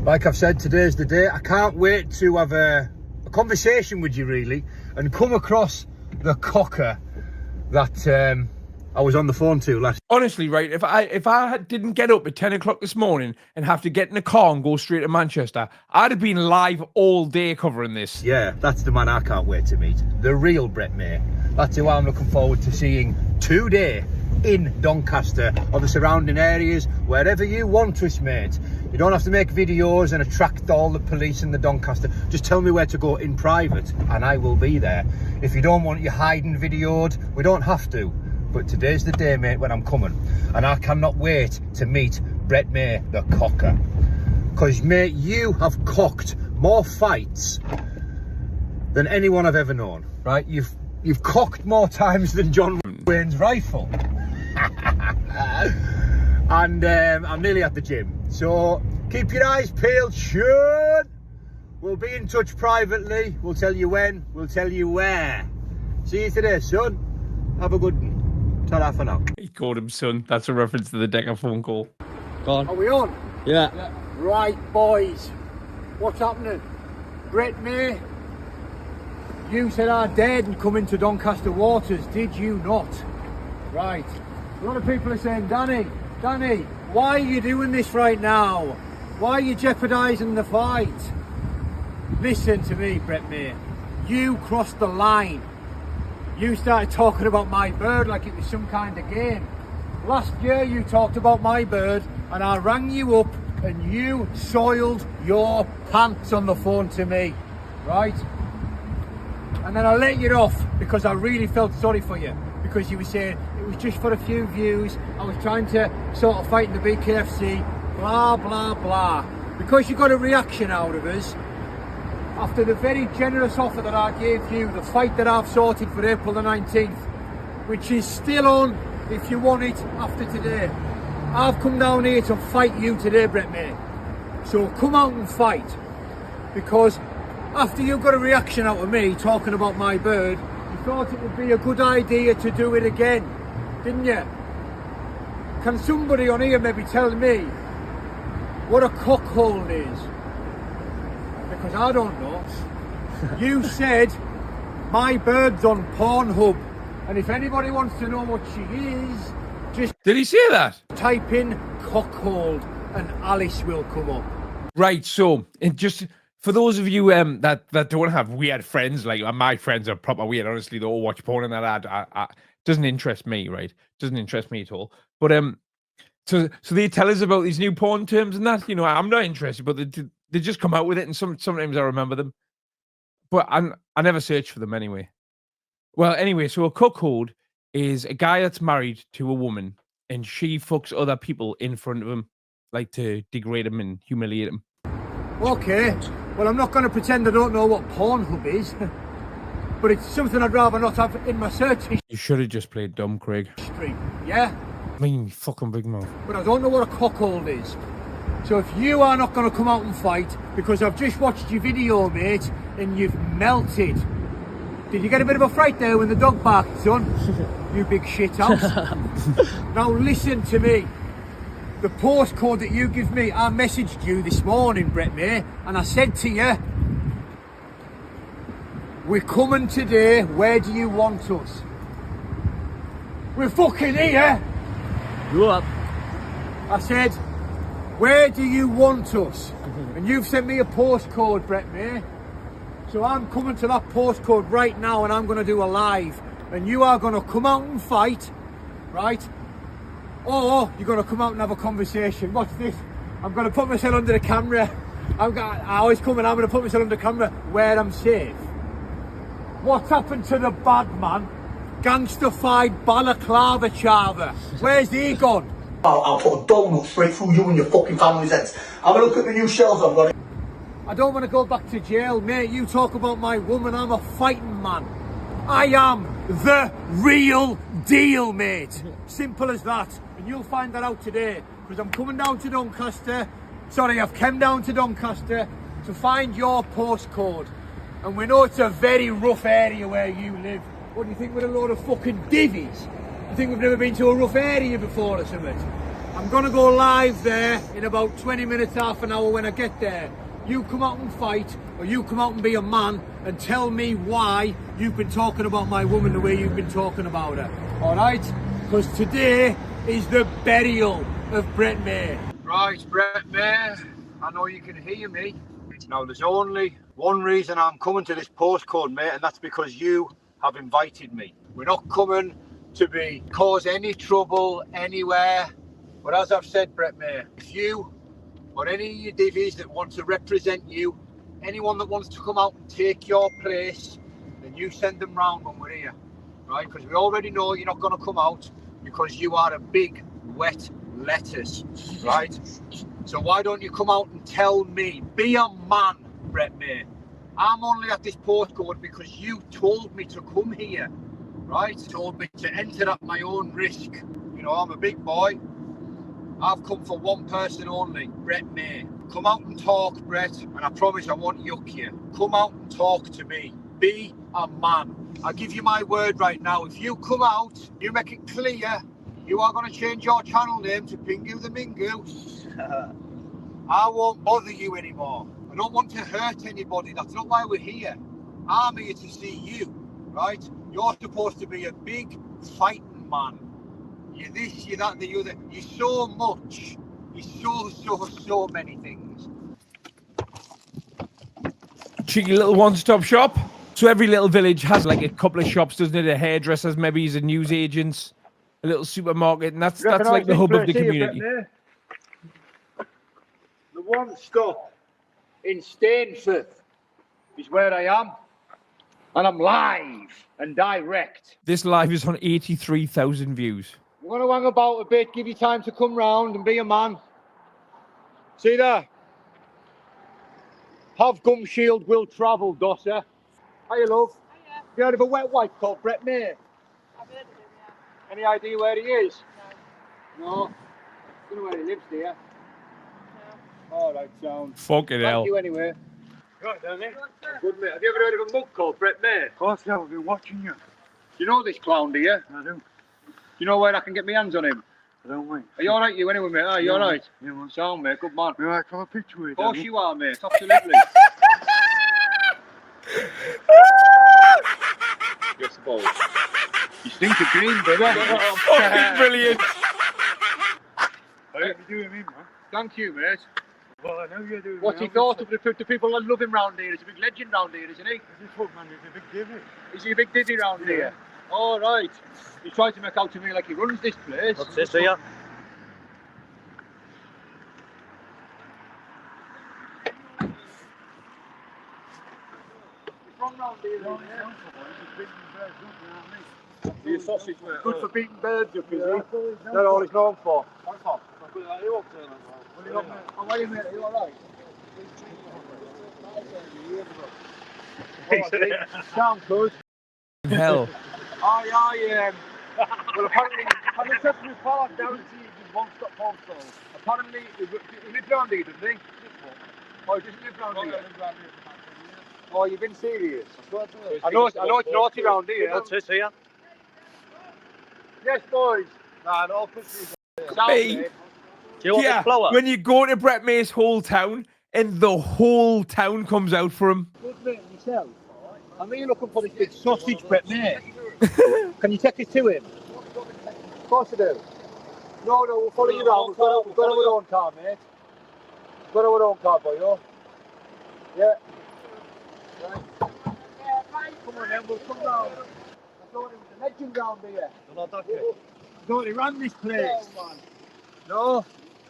like I've said, today's the day. I can't wait to have a conversation with you, really, and come across the cocker that I was on the phone to last. Honestly, right, if I didn't get up at 10 o'clock this morning and have to get in a car and go straight to Manchester, I'd have been live all day covering this. Yeah, that's the man I can't wait to meet. The real Brett May. That's who I'm looking forward to seeing today in Doncaster or the surrounding areas, wherever you want us, mate. You don't have to make videos and attract all the police in the Doncaster. Just tell me where to go in private and I will be there. If you don't want your hiding videoed, we don't have to. But today's the day, mate, when I'm coming. And I cannot wait to meet Brett May, the cocker. Because, mate, you have cocked more fights than anyone I've ever known, right? You've cocked more times than John Wayne's rifle. And I'm nearly at the gym. So keep your eyes peeled, shut. We'll be in touch privately. We'll tell you when, we'll tell you where. See you today, son. Have a good one. Ta-ra for now. He called him son. That's a reference to the Decker phone call. Go on. Are we on? Yeah. Right, boys. What's happening? Brett May, you said I daredn't come into Doncaster waters, did you not? Right. A lot of people are saying, Danny, why are you doing this right now? Why are you jeopardising the fight? Listen to me, Brett May. You crossed the line. You started talking about my bird like it was some kind of game. Last year you talked about my bird and I rang you up and you soiled your pants on the phone to me, right? And then I let you off because I really felt sorry for you, because you were saying it was just for a few views, I was trying to sort of fight in the BKFC, blah, blah, blah. Because you got a reaction out of us, after the very generous offer that I gave you, the fight that I've sorted for April the 19th, which is still on if you want it after today. I've come down here to fight you today, Brett May. So come out and fight, because after you got a reaction out of me talking about my bird, you thought it would be a good idea to do it again, didn't you? Can somebody on here maybe tell me what a cockhold is? Because I don't know. You said my bird's on Pornhub, and if anybody wants to know what she is, just Did he say that? type in cockhold and Alice will come up. Right, so and just for those of you that don't have weird friends, like my friends are proper weird, honestly, they all watch porn and that doesn't interest me, right? Doesn't interest me at all. But so they tell us about these new porn terms and that, you know, I'm not interested, but they just come out with it, and sometimes I remember them. But I never search for them anyway. Well, anyway, so a cuckold is a guy that's married to a woman and she fucks other people in front of him, like to degrade him and humiliate him. Okay, well, I'm not going to pretend I don't know what Pornhub is, but it's something I'd rather not have in my search You should have just played dumb, Craig. history, yeah? I mean, you fucking big mouth. But I don't know what a cockhold is. So if you are not going to come out and fight, because I've just watched your video, mate, and you've melted. Did you get a bit of a fright there when the dog barked, son? You big shit house. Now listen to me. The postcode that you give me, I messaged you this morning, Brett May, and I said to you, we're coming today, where do you want us? We're fucking here. You up? I said, where do you want us? And you've sent me a postcode, Brett May. So I'm coming to that postcode right now and I'm going to do a live. And you are going to come out and fight, right? Or you're going to come out and have a conversation. What's this? I'm going to put myself under the camera. I always come and I'm going to put myself under the camera where I'm safe. What's happened to the bad man? Gangster-fied balaclava chava. Where's he gone? I'll put a donut straight through you and your fucking family's heads. Have a look at the new shells I've got. I don't want to go back to jail, mate. You talk about my woman, I'm a fighting man. I am the real deal, mate. Simple as that. And you'll find that out today. Because I'm coming down to Doncaster. Sorry, I've come down to Doncaster to find your postcode. And we know it's a very rough area where you live. What do you think with a load of fucking divvies? You think we've never been to a rough area before or something? I'm going to go live there in about 20 minutes, half an hour when I get there. You come out and fight, or you come out and be a man and tell me why you've been talking about my woman the way you've been talking about her. Alright? Because today is the burial of Brett May. Right, Brett May, I know you can hear me. Now there's only one reason I'm coming to this postcode, mate, and that's because you have invited me. We're not coming to cause any trouble anywhere. But as I've said, Brett May, if you or any of your divvies that want to represent you, anyone that wants to come out and take your place, then you send them round when we're here, right? Because we already know you're not going to come out because you are a big wet lettuce, right? So why don't you come out and tell me? Be a man, Brett May. I'm only at this postcode because you told me to come here, right? Told me to enter at my own risk. You know, I'm a big boy. I've come for one person only, Brett May. Come out and talk, Brett, and I promise I won't yuck you. Come out and talk to me. Be a man. I give you my word right now. If you come out, you make it clear you are going to change your channel name to Pingu the Mingu. I won't bother you anymore. I don't want to hurt anybody. That's not why we're here. I'm here to see you, right? You're supposed to be a big fighting man. You're this, you're that, the other. You're so much. You're so many things. Cheeky little one-stop shop. So every little village has like a couple of shops, doesn't it? A hairdressers, maybe he's a news agents, a little supermarket, and that's like the hub of the community. The one stop in Stainforth is where I am, and I'm live and direct. This live is on 83,000 views. You want to hang about a bit, give you time to come round and be a man. See there? Have gum shield will travel, Dosser. Hiya, love. Hiya. Have you heard of a wet wipe called Brett May? I've heard of him, yeah. Any idea where he is? No. No. Don't know where he lives, do you? No. All right, sound. Fucking hell. Thank you anyway. Right, Danny. Good mate. Have you ever heard of a mug called Brett May? Of course, yeah, I've been watching you. You know this clown, do you? I do. You know where I can get my hands on him? I don't wait. Are you alright, you anyway, mate? Are you alright? Yeah, man. Sound, mate. Good man. You like to have a picture with you? Of course you are, mate. Absolutely. Yes, the balls. You stink of green, brother. Fucking brilliant. How you doing, man? Thank you, mate. Well, I know you're doing. What's he thought of the people that love him round here? He's a big legend round here, isn't he? This fuck man, he's a big divvy. Is he a big divvy round here? All right. He tried to make out to me like he runs this place. What's this here? From round here, the sausage, mate. Good for beating birds up, is he? That's all he's known for. Oh, wait a minute, are you alright? Sound good. Hell. Well, apparently, having said to his pal, I guarantee he's one-stop home store. Apparently, he lives round here, doesn't he? Oh, he doesn't live round here? Oh, you've been serious? I know it's naughty round here. What's this here? Yes, boys. Nah, no pictures. Sound, Hey. mate. you want Yeah, this blower? when you go to Brett May's whole town and the whole town comes out for him. Good mate, yourself. I mean, you're looking for this big sausage, Brett, mate. Can you take us to him? Of course I do. No, we'll follow you around. We've got our own car, mate. We've got our own car, boy, yeah. Right. Yeah, right. Come on then, we'll come round. I thought it was a legend round here. I thought he ran this place. No.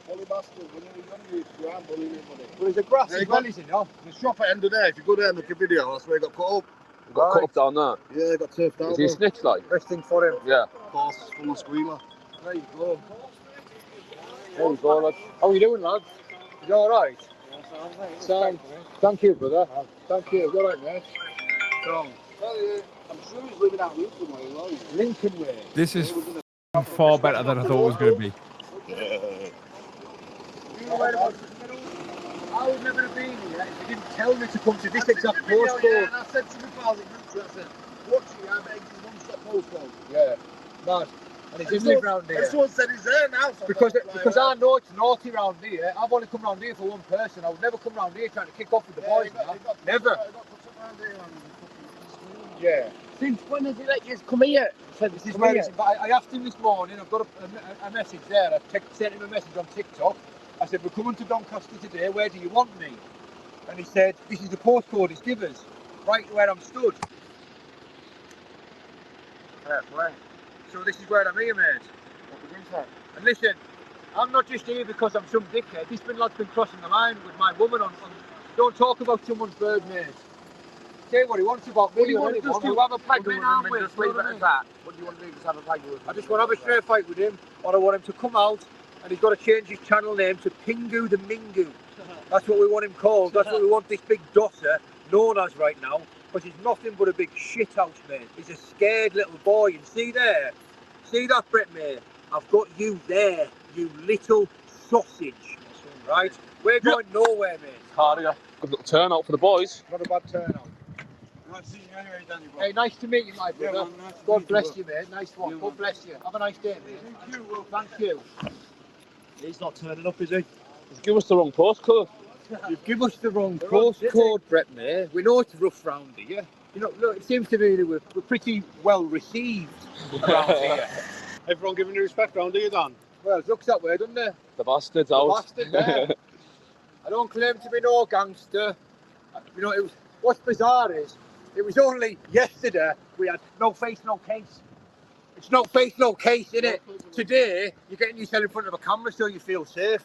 Bully bastard, when you were younger, you aren't bullying anybody. Well, there's a grass as well, isn't there? The shop at the end of there, if you go there and look at video, that's where he got cut up. You got cut up down there. Yeah, he got turfed out. Is he a snitch like? Best thing for him. Yeah. Horse full of squealer. There you go. There you go, lad. How are you doing, lad? You alright? Sound. Thank you, brother. Thank you. You alright, mate? So, I'm sure he's living out Lincoln Way, though. Lincoln Way. This is far better than I thought it was going to be. I was never have been here if you didn't tell me to come to this exact postcode. Yeah, and I said to my father, I said, watch you, I beg you, one-stop postcode. Yeah, mad. And he's live round here. And someone said he's there now. So because I know it's naughty round here. I've only come round here for one person. I would never come round here trying to kick off with the boys. Never. Yeah. Since when has he let you come here? This is me. But I asked him this morning. I've got a message there. I sent him a message on TikTok. I said, we're coming to Doncaster today. Where do you want me? And he said, this is the postcode he's given us, right where I'm stood. Fair play. So this is where I'm here, mate. And listen, I'm not just here because I'm some dickhead. This lad's been crossing the line with my woman on. Don't talk about someone's bird, mate. Say what he wants about me. What do you want to do? Have a peg with him and just leave it at that? What do you want to do? Just have a peg with him? I just want to have a straight fight with him, or I want him to come out and he's got to change his channel name to Pingu the Mingu. That's what we want him called. That's what we want this big dosser known as right now, because he's nothing but a big shithouse, mate. He's a scared little boy. And see there? See that, Brett, mate? I've got you there, you little sausage. Right? We're going nowhere, mate. Harder. Good little turnout for the boys. Not a bad turnout. Nice to see you anyway, Danny, bro. Hey, nice to meet you, my brother. Yeah, man, nice to God meet bless you, you, mate. Nice one. God bless you. Have a nice day, mate. Thank you. Thank you. He's not turning up, is he? He's give us the wrong postcode. You've given us the wrong postcode, Brett, mate. We know it's rough round here. You know, look, it seems to me that we're pretty well received around here. Everyone giving you respect round here, Dan? Well, it looks that way, doesn't it? The bastard's The out. bastard there. I don't claim to be no gangster. You know, what's bizarre is, it was only yesterday we had no face, no case. It's no face, no case, innit? Today, you're getting yourself in front of a camera so you feel safe.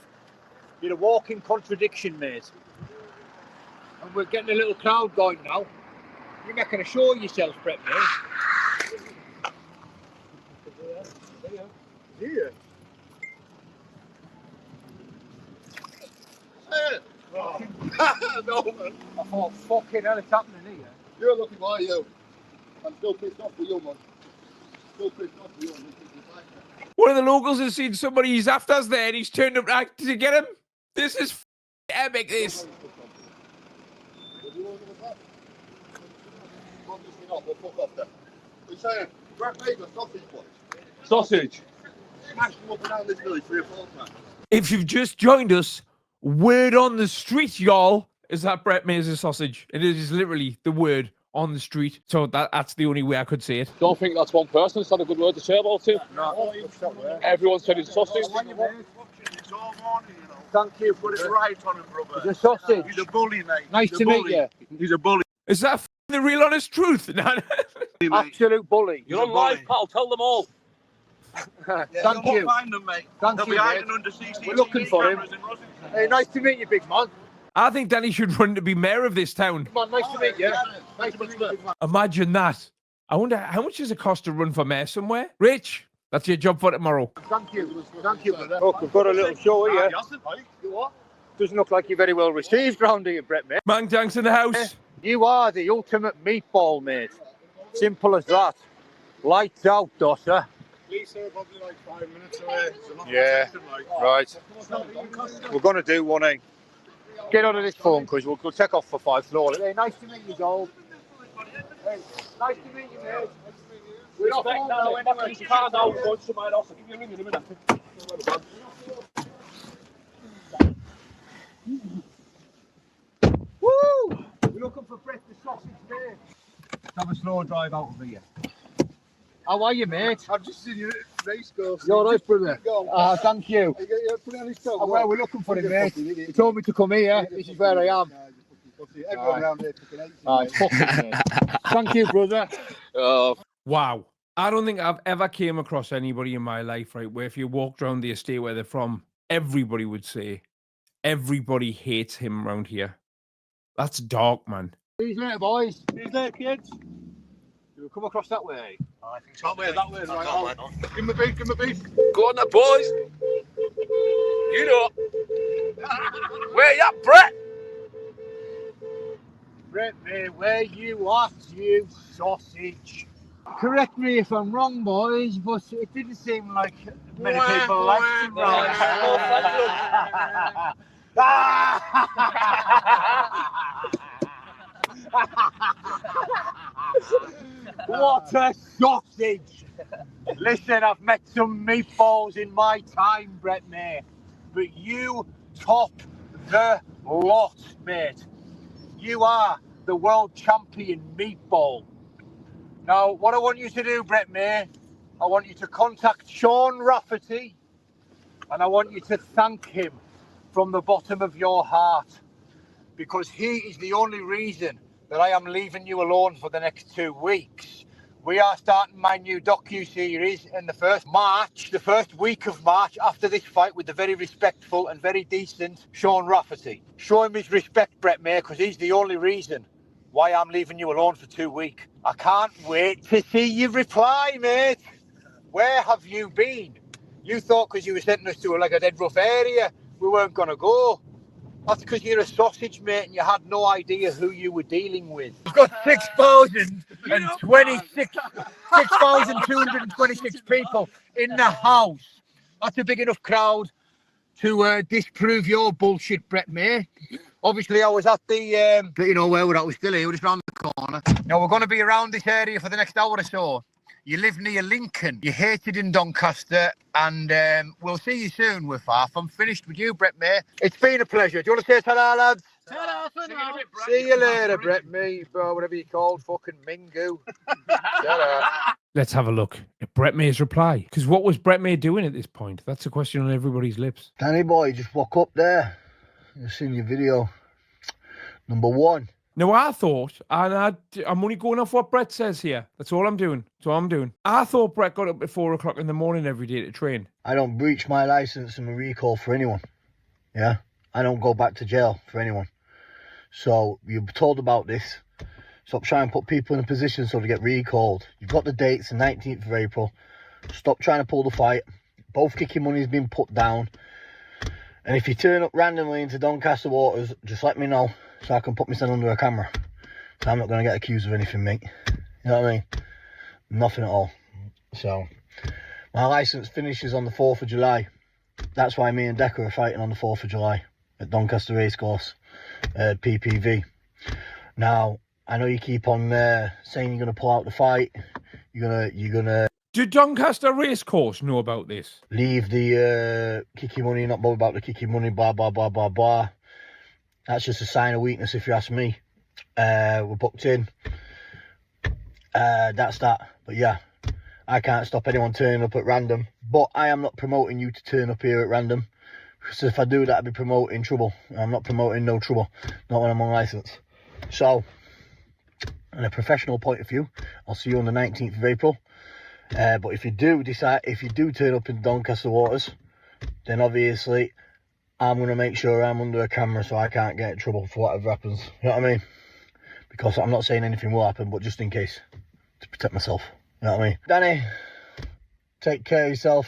You're a walking contradiction, mate. And we're getting a little crowd going now. You're making a show of yourself, Brett, mate. Here. No, man. I thought, fucking hell, it's happening here. You're looking like you. I'm still pissed off with you, man. Still pissed off with you. One of the locals has seen somebody he's after us there and he's turned up to get him. This is epic, this. Obviously not, we'll fuck off there. We're saying, Brett made a sausage, boys. Sausage. Smashed them up and down this village 3 or 4 times. If you've just joined us, word on the street, y'all, is that Brett May's a sausage. It is literally the word on the street. So that's the only way I could say it. Don't think that's one person that's had a good word to say about him. No, Everyone said he's a sausage. thank you for Put it. it right on him, brother. He's a sausage. He's a bully, mate. Nice He's to a meet bully. you. He's a bully, Is that the real honest truth? mate. Absolute bully. You're on live, pal. Tell them all. Thank You'll you. find them, mate. Thank They'll you, be hiding mate. under CCTV We're looking for him. cameras in Rossington. Hey, nice to meet you, big man. I think Danny should run to be mayor of this town. Man, nice to meet you. Nice to meet you, big man. Imagine that. I wonder how much does it cost to run for mayor somewhere? Rich, that's your job for tomorrow. Thank you. Thank you, brother. Look, we've got a little show here. Doesn't look like you're very well received round here, Brett, mate. Mang Jank's in the house. You are the ultimate meatball, mate. Simple as that. Lights out, Dosser. Police are probably like 5 minutes away. So not Yeah. Right. We're going to do one, eh? Get on to this phone, because we'll take off for 5 slowly. Hey, nice to meet you, Gold. Hey, nice to meet you, mate. We're not home now, anyway. These cars out, going somewhere else. I'll give you a ring in a minute. looking for Brett the sausage there? Have a slow drive out of here. How are you, mate? I've just seen you at race course. You're right, brother. Thank you. Put it on his tongue. Well, we're looking for him, mate. He told me to come here. This is where I am. Everyone around here fucking hates him. Alright, fuck it, mate. Thank you, brother. Wow. I don't think I've ever came across anybody in my life, right, where if you walked around the estate where they're from, everybody would say, everybody hates him around here. That's dark, man. See you later, boys. See you later, kids. You'll come across that way. I think so. That way, right. Give him a beef, give him a beef. Go on, then, boys. You know. Where you at, Brett? Brett, mate, where you at, you sausage? Correct me if I'm wrong, boys, but it didn't seem like many people liked him round. What a sausage! Listen, I've met some meatballs in my time, Brett, mate, but you top the lot, mate. You are the world champion meatball. Now, what I want you to do, Brett May, I want you to contact Sean Rafferty and I want you to thank him from the bottom of your heart, because he is the only reason that I am leaving you alone for the next 2 weeks. We are starting my new docu-series in the first week of March after this fight with the very respectful and very decent Sean Rafferty. Show him his respect, Brett May, because he's the only reason why I'm leaving you alone for 2 weeks. I can't wait to see your reply, mate. Where have you been? You thought because you were sending us to a dead rough area, we weren't going to go. That's because you're a sausage, mate, and you had no idea who you were dealing with. We've got 6,226 people in the house. That's a big enough crowd to disprove your bullshit, Brett May. Obviously, I was at the, where we're at, we're still here, we're just round the corner. Now, we're going to be around this area for the next hour or so. You live near Lincoln, you're hated in Doncaster, and we'll see you soon with half. I'm finished with you, Brett May. It's been a pleasure. Do you want to say ta-da, lads? Ta-da for now. See you later, Brett May, bro, whatever you called, fucking Mingu. Ta-da. Let's have a look at Brett May's reply. Because what was Brett May doing at this point? That's a question on everybody's lips. Danny boy, just walk up there. You've seen your video. Number one. No, I thought, and I'm only going off what Brett says here. That's all I'm doing. I thought Brett got up at 4 o'clock in the morning every day to train. I don't breach my license and my recall for anyone. Yeah? I don't go back to jail for anyone. So, you're told about this. Stop trying to put people in a position so they get recalled. You've got the dates, the 19th of April. Stop trying to pull the fight. Both kicking money's been put down. And if you turn up randomly into Doncaster waters, just let me know so I can put myself under a camera. So I'm not going to get accused of anything, mate. You know what I mean? Nothing at all. So, my licence finishes on the 4th of July. That's why me and Decker are fighting on the 4th of July at Doncaster Racecourse, PPV. Now, I know you keep on saying you're going to pull out the fight. You're gonna. Did Doncaster Racecourse know about this? Leave the kicky money, not bother about the kicky money, blah, blah, blah, blah, blah. That's just a sign of weakness if you ask me. We're booked in. That's that. But yeah, I can't stop anyone turning up at random. But I am not promoting you to turn up here at random. So if I do that, I'd be promoting trouble. I'm not promoting no trouble. Not when I'm on licence. So, on a professional point of view, I'll see you on the 19th of April. But if you do turn up in Doncaster waters, then obviously I'm going to make sure I'm under a camera so I can't get in trouble for whatever happens. You know what I mean? Because I'm not saying anything will happen, but just in case, to protect myself. You know what I mean? Danny, take care of yourself.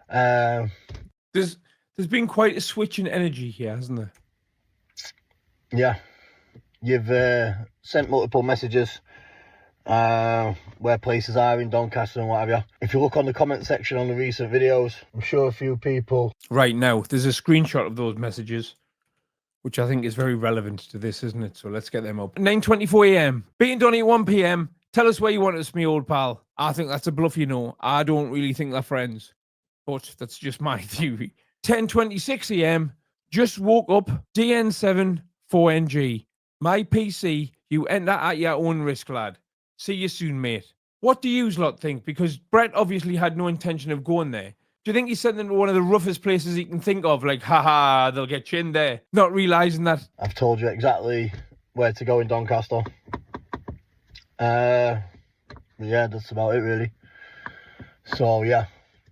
There's been quite a switch in energy here, hasn't there? Yeah. You've sent multiple messages where places are in Doncaster and what have you. If you look on the comment section on the recent videos, I'm sure a few people... Right now, there's a screenshot of those messages, which I think is very relevant to this, isn't it? So let's get them up. 9:24 a.m. Beating Donny at 1 p.m. Tell us where you want us, me old pal. I think that's a bluff, you know. I don't really think they're friends, but that's just my theory. 10:26 a.m. Just woke up. DN7 4NG. My PC, you enter at your own risk, lad. See you soon, mate. What do you lot think? Because Brett obviously had no intention of going there. Do you think he sent them to one of the roughest places he can think of? Like, haha, they'll get you in there. Not realising that... I've told you exactly where to go in Doncaster. Yeah, that's about it, really. So, yeah,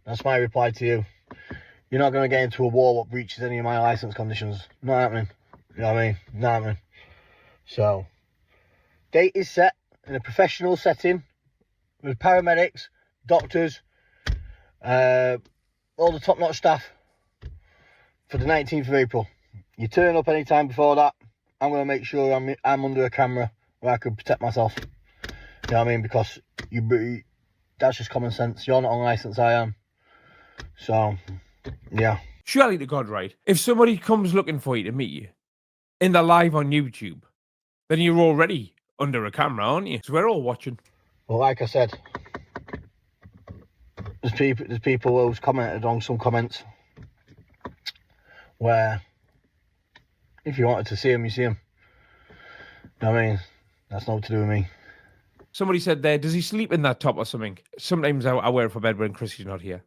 that's my reply to you. You're not going to get into a war that breaches any of my licence conditions. Not happening. You know what I mean? Not happening. So, date is set in a professional setting with paramedics, doctors, all the top-notch staff for the 19th of April. You turn up any time before that, I'm going to make sure I'm under a camera where I can protect myself. You know what I mean? Because that's just common sense. You're not on licence, I am. So, yeah. Surely to God, right? If somebody comes looking for you to meet you, and they're live on YouTube, then you're already under a camera, aren't you? So we're all watching. Well, like I said, there's people who's commented on some comments where if you wanted to see him, you see him. You know what I mean? That's not to do with me. Somebody said there, does he sleep in that top or something? Sometimes I wear it for bed when Christie's not here.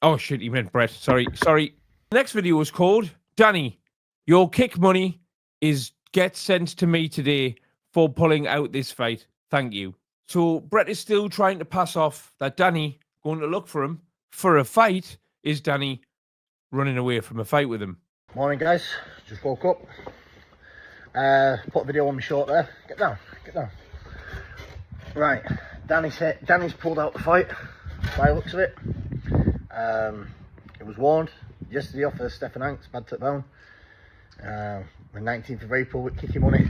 Oh shit, he meant Brett. Sorry. Next video was called, Danny, your kick money gets sent to me today for pulling out this fight. Thank you. So Brett is still trying to pass off that Danny going to look for him for a fight is Danny running away from a fight with him. Morning, guys. Just woke up. Put a video on my short there. Get down. Right. Danny's pulled out the fight by the looks of it. It was warned yesterday off Stefan, bad to the bone. The 19th of April with kicking money.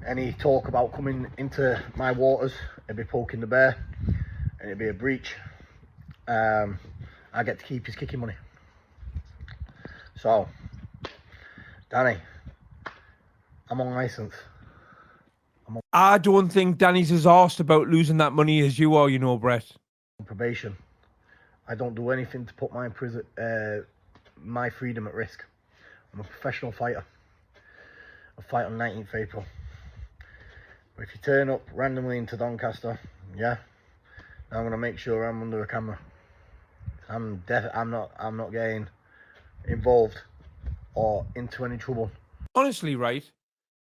Any talk about coming into my waters, it'd be poking the bear and it'd be a breach. I get to keep his kicking money. So, Danny, I'm on licence. I don't think Danny's as arsed about losing that money as you are, you know, Brett. On probation. I don't do anything to put my my freedom at risk. I'm a professional fighter. I fight on 19th of April. If you turn up randomly into Doncaster, yeah, I'm gonna make sure I'm under a camera. I'm not getting involved or into any trouble. Honestly, right?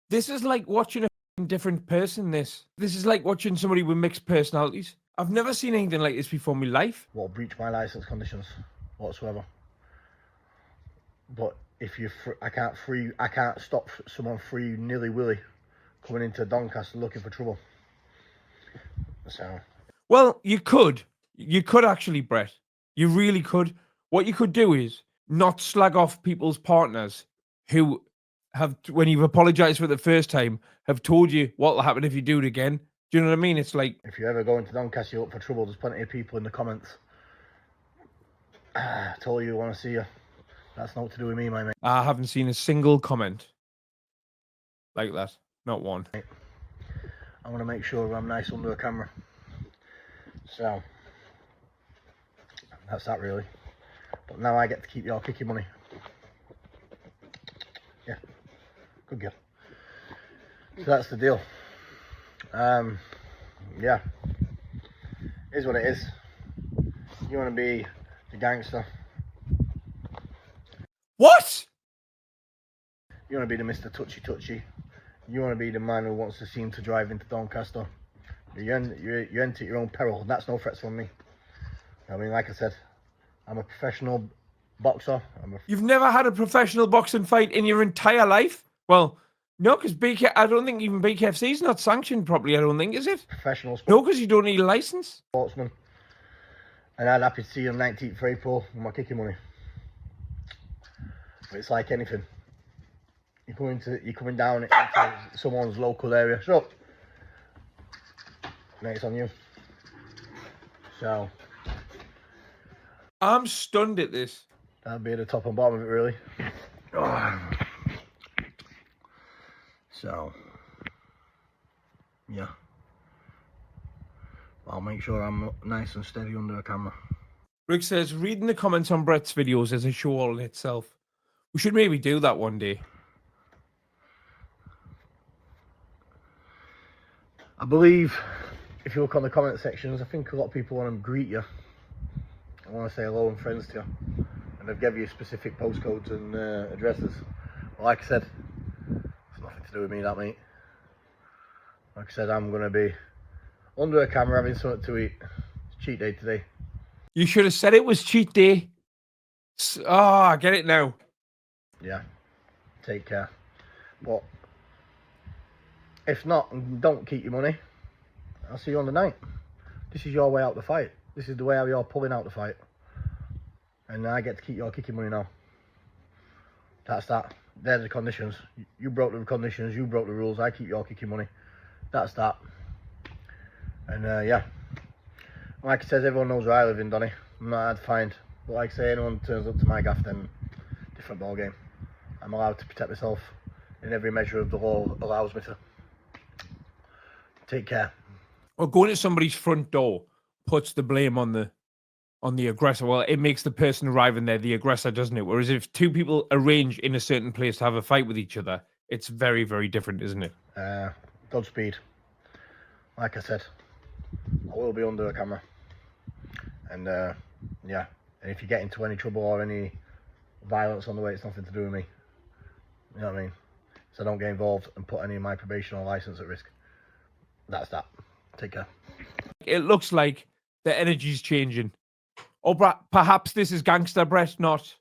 This is like watching a different person. This is like watching somebody with mixed personalities. I've never seen anything like this before in my life. Will breach my licence conditions whatsoever. But if I can't stop someone free nilly-willy coming into Doncaster looking for trouble. So. Well, you could actually, Brett. You really could. What you could do is not slag off people's partners who have, when you've apologised for the first time, have told you what will happen if you do it again. Do you know what I mean? It's like... If you ever go into Doncaster, you look for trouble, there's plenty of people in the comments. Told you want to see you. That's not to do with me, my mate. I haven't seen a single comment like that. Not one. I'm going to make sure I'm nice under the camera. So, that's that really. But now I get to keep your kicking money. Yeah, good girl. So that's the deal. Yeah, is what it is. You want to be the gangster. What? You want to be the Mr. Touchy. You want to be the man who wants to seem to drive into Doncaster. You enter your own peril. That's no threats from me. I mean, like I said, I'm a professional boxer. You've never had a professional boxing fight in your entire life? Well, no, because I don't think even BKFC is not sanctioned properly, I don't think, is it? Professional sport. No, because you don't need a license. Sportsman. And I'd happy to see you on 19th of April with my kicking money. But it's like anything. You're coming down into someone's local area. Shut up. Now it's on you. So. I'm stunned at this. That'd be at the top and bottom of it, really. So. Yeah. I'll make sure I'm nice and steady under the camera. Rick says, reading the comments on Brett's videos is a show all in itself. We should maybe do that one day. I believe if you look on the comment sections, I think a lot of people want to greet you. I want to say hello and friends to you. And they've given you specific postcodes and addresses. But like I said, it's nothing to do with me, that, mate. Like I said, I'm going to be under a camera having something to eat. It's cheat day today. You should have said it was cheat day. Oh, I get it now. Yeah, take care. But if not, don't keep your money. I'll see you on the night. This is your way out the fight. This is the way how you're pulling out the fight. And I get to keep your kicking money now. That's that. They're the conditions. You broke the conditions, you broke the rules. I keep your kicking money. That's that. And yeah. Like I said, everyone knows where I live in, Donny. I'm not hard to find. But like I say, anyone turns up to my gaff, then different ball game. I'm allowed to protect myself in every measure of the law allows me to. Take care. Well, going to somebody's front door puts the blame on the aggressor. Well, it makes the person arriving there the aggressor, doesn't it? Whereas if two people arrange in a certain place to have a fight with each other, it's very, very different, isn't it? Godspeed. Like I said, I will be under a camera. And yeah, and if you get into any trouble or any violence on the way, it's nothing to do with me. You know what I mean? So don't get involved and put any of my probation or license at risk. That's that. Take care. It looks like the energy's changing. Or perhaps this is gangster Brett, not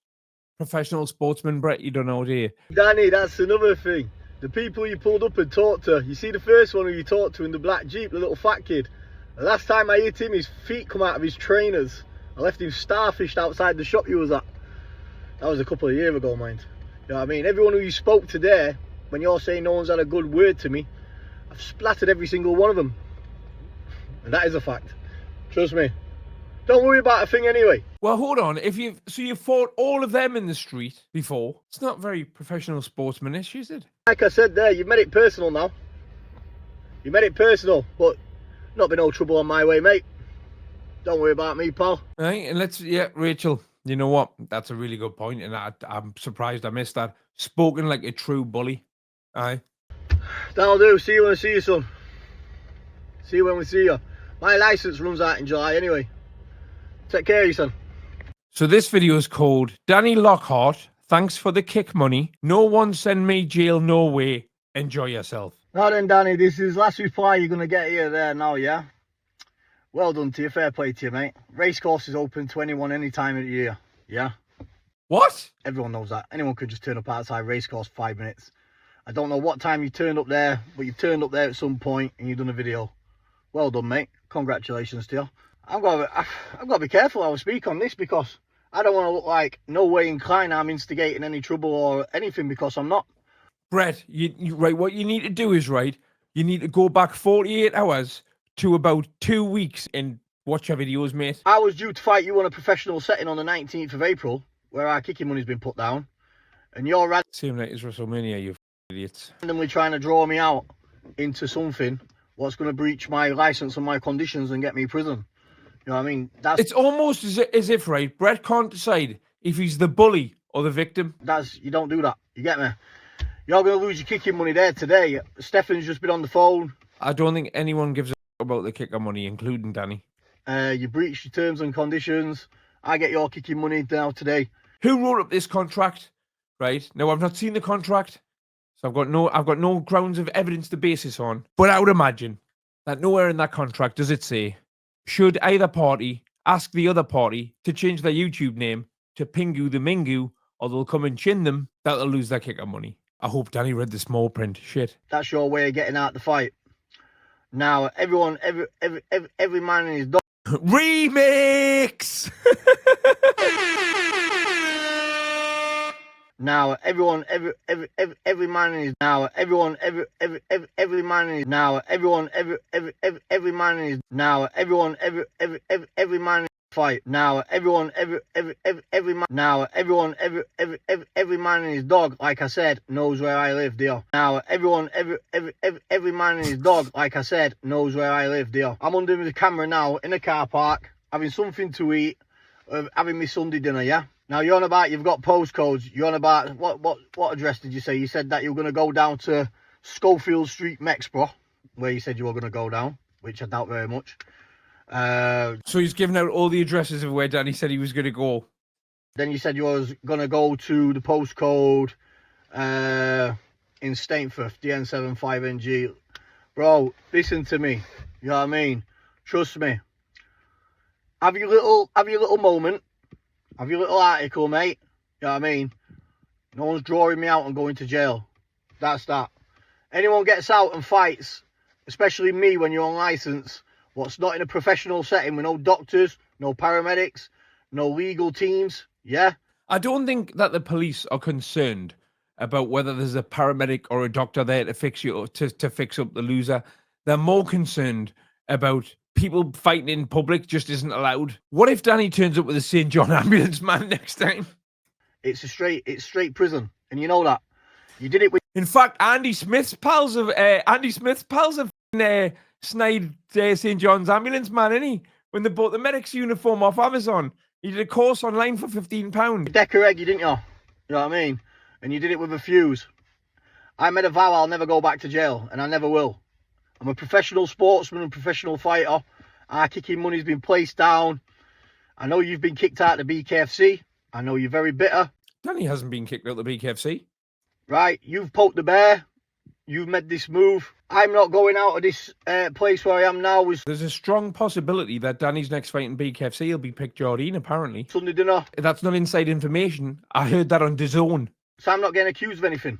professional sportsman Brett. You don't know, do you? Danny, that's another thing. The people you pulled up and talked to. You see the first one who you talked to in the black Jeep, the little fat kid. The last time I hit him, his feet come out of his trainers. I left him starfished outside the shop you was at. That was a couple of years ago, mind. You know what I mean? Everyone who you spoke to there, when you're saying no one's had a good word to me, I've splattered every single one of them. And that is a fact. Trust me. Don't worry about a thing anyway. Well, hold on. So you fought all of them in the street before. It's not very professional sportsmanish, is it? Like I said there, you've made it personal now. You made it personal, but not been no trouble on my way, mate. Don't worry about me, pal. Right, and Rachel, you know what? That's a really good point, and I'm surprised I missed that. Spoken like a true bully. Aye. That'll do. See you when I see you, son. See you when we see you. My license runs out in July anyway. Take care of you, son. So this video is called Danny Lockhart, thanks for the kick money. No one send me jail, no way. Enjoy yourself. Now then, Danny, this is last reply you're going to get here there now, yeah? Well done to you. Fair play to you, mate. Racecourse is open to anyone any time of the year, yeah? What? Everyone knows that. Anyone could just turn up outside Racecourse for 5 minutes. I don't know what time you turned up there, but you've turned up there at some point and you've done a video. Well done, mate. Congratulations to you. I've got to be careful how I speak on this because I don't want to look like no way inclined I'm instigating any trouble or anything because I'm not. Brett, right, what you need to do is, right, you need to go back 48 hours to about 2 weeks and watch your videos, mate. I was due to fight you on a professional setting on the 19th of April where our kicking money's been put down and you're Same night as WrestleMania, you idiots. Randomly trying to draw me out into something what's going to breach my license and my conditions and get me prison. You know what I mean? It's almost as if, right, Brett can't decide if he's the bully or the victim. You don't do that. You get me? You're going to lose your kicking money there today. Stefan's just been on the phone. I don't think anyone gives a about the kicker money, including Danny. You breached your terms and conditions. I get your kicking money now today. Who wrote up this contract? Right now, I've not seen the contract, so I've got no grounds of evidence to base this on. But I would imagine that nowhere in that contract does it say should either party ask the other party to change their YouTube name to Pingu the Mingu, or they'll come and chin them, that they'll lose their kicker money. I hope Danny read the small print. Shit. That's your way of getting out the fight. Now, every man in his dog. Remix! Now, every man in his fight. Now, every man and his dog, like I said, knows where I live, dear. Now, every man and his dog, like I said, knows where I live, dear. I'm under the camera now in a car park, having something to eat, having my Sunday dinner, yeah? Now, you're on about, you've got postcodes, you're on about, what address did you say? You said that you were going to go down to Schofield Street, Mexborough. where you said you were going to go down, which I doubt very much. So he's given out all the addresses of where Danny said he was going to go. Then you said you was going to go to the postcode in Stainforth, DN75NG. Bro, listen to me. You know what I mean? Trust me. Have your little moment. Have your little article, mate. You know what I mean? No one's drawing me out and going to jail. That's that. Anyone gets out and fights, especially me when you're on licence, what's not in a professional setting with no doctors, no paramedics, no legal teams, yeah? I don't think that the police are concerned about whether there's a paramedic or a doctor there to fix you, to fix up the loser. They're more concerned about people fighting in public just isn't allowed. What if Danny turns up with a St. John ambulance man next time? It's straight prison, and you know that. You did it with. In fact, Andy Smith's pals have snide St. John's ambulance man, innit he? When they bought the medic's uniform off Amazon, he did a course online for £15. Decker egg, you didn't you? You know what I mean? And you did it with a fuse. I made a vow I'll never go back to jail, and I never will. I'm a professional sportsman and professional fighter. Our kicking money's been placed down. I know you've been kicked out of the BKFC. I know you're very bitter. Danny hasn't been kicked out of the BKFC. Right, you've poked the bear. You've made this move. I'm not going out of this place where I am now. There's a strong possibility that Danny's next fight in BKFC will be Pick Jardine, apparently. Sunday dinner. That's not inside information. I heard that on DAZN. So I'm not getting accused of anything.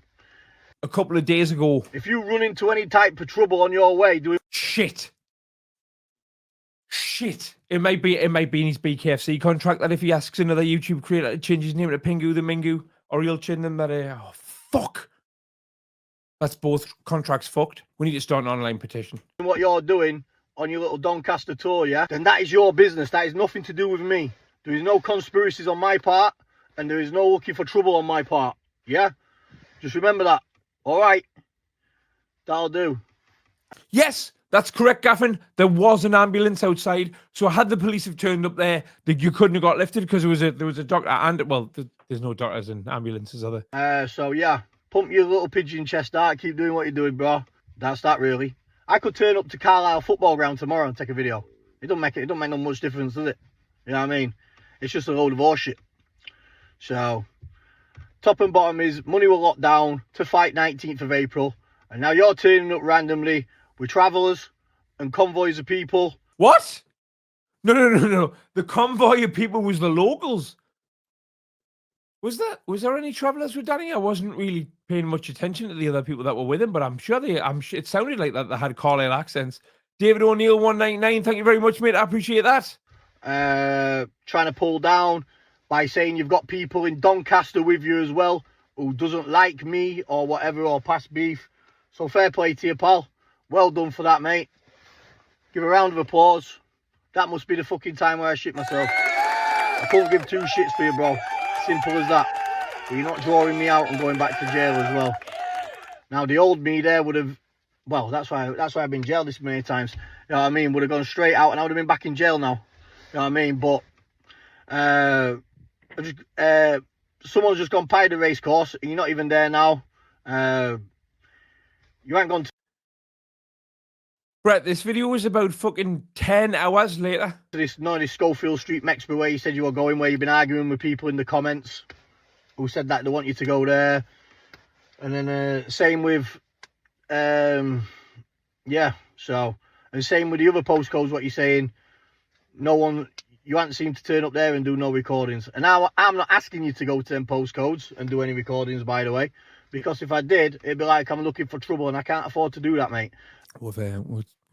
A couple of days ago. If you run into any type of trouble on your way, doing shit. It might be in his BKFC contract that if he asks another YouTube creator to change his name to Pingu the Mingu, or he'll chin them that oh fuck. That's both contracts fucked. We need to start an online petition. What you're doing on your little Doncaster tour, yeah? Then that is your business. That is nothing to do with me. There is no conspiracies on my part, and there is no looking for trouble on my part. Yeah? Just remember that. All right? That'll do. Yes, that's correct, Gaffin. There was an ambulance outside, so had the police have turned up there, you couldn't have got lifted because there was a doctor and well, there's no doctors in ambulances, are there? So yeah, pump your little pigeon chest out. Keep doing what you're doing, bro. That's that, really. I could turn up to Carlisle football ground tomorrow and take a video. It don't make no much difference, does it? You know what I mean? It's just a load of horseshit. So, top and bottom is money will lock down to fight 19th of April, and now you're turning up randomly with travellers and convoys of people. What? No. The convoy of people was the locals. Was there any travellers with Danny? I wasn't really paying much attention to the other people that were with him, but I'm sure it sounded like that they had Carlisle accents. David O'Neill 199, thank you very much, mate. I appreciate that. Trying to pull down by saying you've got people in Doncaster with you as well who doesn't like me or whatever, or past beef. So fair play to you, pal. Well done for that, mate. Give a round of applause. That must be the fucking time where I shit myself. I couldn't give two shits for you, bro. Simple as that. But you're not drawing me out and going back to jail as well. Now, the old me there would have... Well, that's why I've been jailed this many times. You know what I mean? Would have gone straight out and I would have been back in jail now. You know what I mean? But... someone's just gone by the race course and you're not even there now. You ain't gone to... Brett, this video was about fucking 10 hours later. This Schofield Street Mexborough where you said you were going, where you've been arguing with people in the comments who said that they want you to go there. And then same with, yeah, so, and same with the other postcodes, what you're saying. You haven't seemed to turn up there and do no recordings. And now I'm not asking you to go to them postcodes and do any recordings, by the way, because if I did, it'd be like I'm looking for trouble and I can't afford to do that, mate. We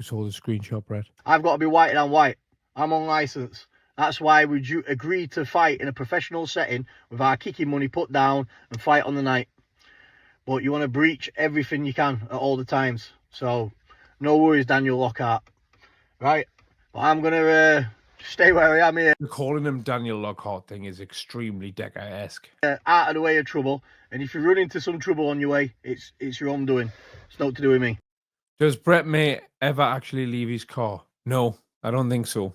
saw the screenshot, Brett. I've got to be whiter than white. I'm on licence. That's why we agreed to fight in a professional setting with our kicking money put down and fight on the night. But you want to breach everything you can at all the times. So, no worries, Daniel Lockhart. Right? But I'm going to stay where I am here. Calling him Daniel Lockhart thing is extremely Decker-esque. Out of the way of trouble. And if you run into some trouble on your way, it's your own doing. It's not to do with me. Does Brett May ever actually leave his car? No, I don't think so.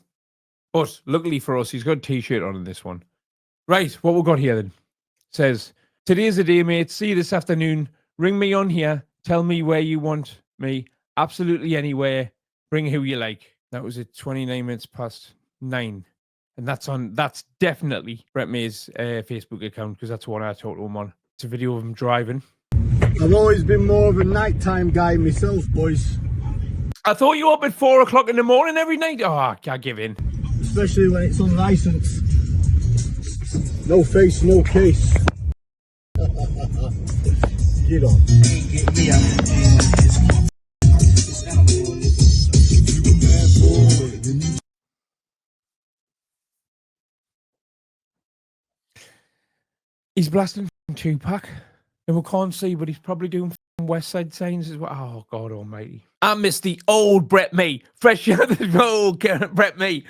But luckily for us, he's got a t-shirt on in this one. Right, what we've got here then. Says, today's the day, mate. See you this afternoon. Ring me on here. Tell me where you want me. absolutely anywhere. Bring who you like. That was at 29 minutes past 9. And that's definitely Brett May's Facebook account, because that's what I talked to him on. It's a video of him driving. I've always been more of a nighttime guy myself, boys. I thought you were up at 4 o'clock in the morning every night. Oh, I can't give in. Especially when it's unlicensed. No face, no case. Get on. He's blasting Tupac. And we can't see, but he's probably doing West Side signs as well. Oh, God almighty. I miss the old Brett May. Fresh out of the old Brett May.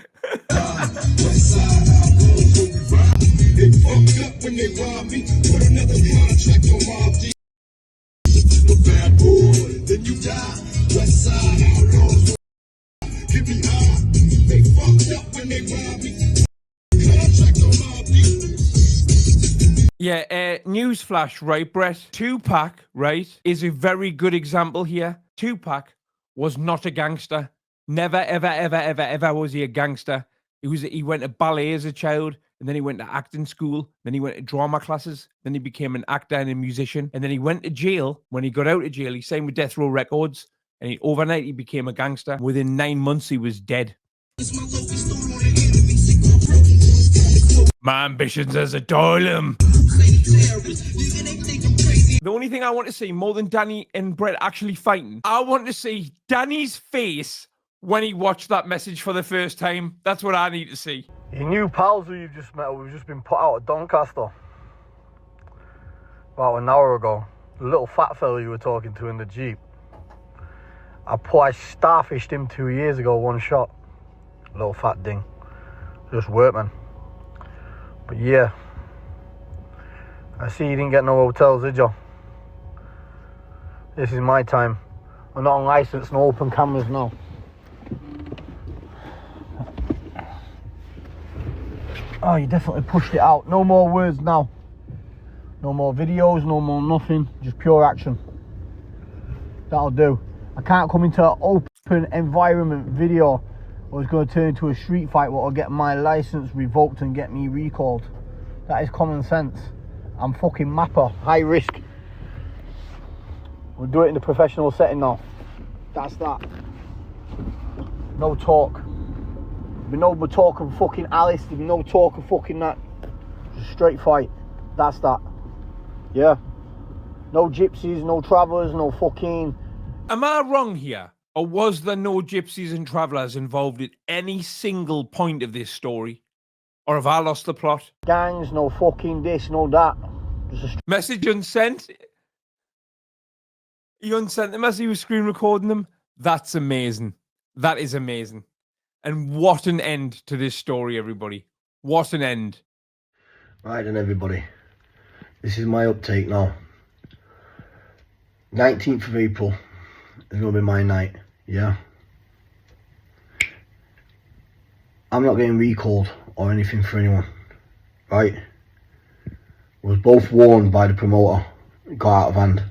Yeah, newsflash, right, Brett? Tupac, right, is a very good example here. Tupac was not a gangster. Never, ever, ever, ever, ever was he a gangster. He went to ballet as a child, and then he went to acting school, then he went to drama classes, then he became an actor and a musician, and then he went to jail. When he got out of jail, he signed with Death Row Records, and overnight he became a gangster. Within 9 months, he was dead. My ambitions as a Doylem. The only thing I want to see more than Danny and Brett actually fighting, I want to see Danny's face when he watched that message for the first time. That's what I need to see. Your new pals who you've just met, we've just been put out at Doncaster about an hour ago. The little fat fella you were talking to in the Jeep. I starfished him 2 years ago, one shot. Little fat ding. Just workman. But yeah. I see you didn't get no hotels, did you? This is my time. I'm not on license, no open cameras, no. Oh, you definitely pushed it out. No more words now. No more videos, no more nothing. Just pure action. That'll do. I can't come into an open environment video or it's going to turn into a street fight where I'll get my license revoked and get me recalled. That is common sense. I'm fucking mapper, high risk. We'll do it in the professional setting now. That's that. No talk. There'll be no talk of fucking Alice. There'll be no talk of fucking that. Just straight fight. That's that. Yeah. No gypsies, no travellers, no fucking... Am I wrong here? Or was there no gypsies and travellers involved at any single point of this story? Or have I lost the plot? Gangs, no fucking this, no that. Just a... Message unsent? He unsent them as he was screen recording them? That's amazing. That is amazing. And what an end to this story, everybody. What an end. Right then, everybody. This is my uptake now. 19th of April is going to be my night, yeah? I'm not getting recalled or anything for anyone, right? Was both warned by the promoter, got out of hand.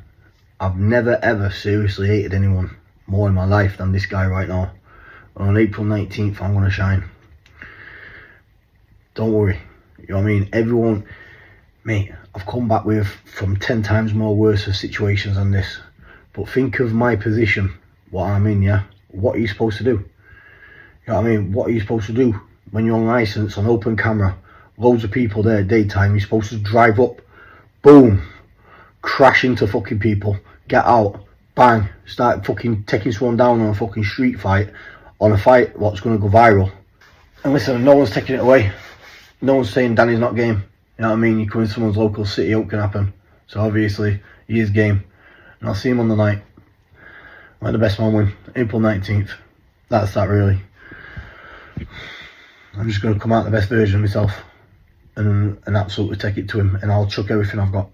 I've never ever seriously hated anyone more in my life than this guy right now. And on April 19th, I'm going to shine. Don't worry. You know what I mean? Everyone, mate, I've come back with from 10 times more worse of situations than this. But think of my position, what I'm in, yeah? What are you supposed to do? You know what I mean? What are you supposed to do when you're on license, on open camera, loads of people there, daytime, you're supposed to drive up, boom, crash into fucking people, get out, bang, start fucking taking someone down on a fucking street fight, on a fight what's going to go viral. And listen, no one's taking it away. No one's saying Danny's not game. You know what I mean? You come in someone's local city, it can happen. So obviously, he is game. And I'll see him on the night. Let the best man win. April 19th. That's that, really. I'm just going to come out the best version of myself. And absolutely take it to him. And I'll chuck everything I've got.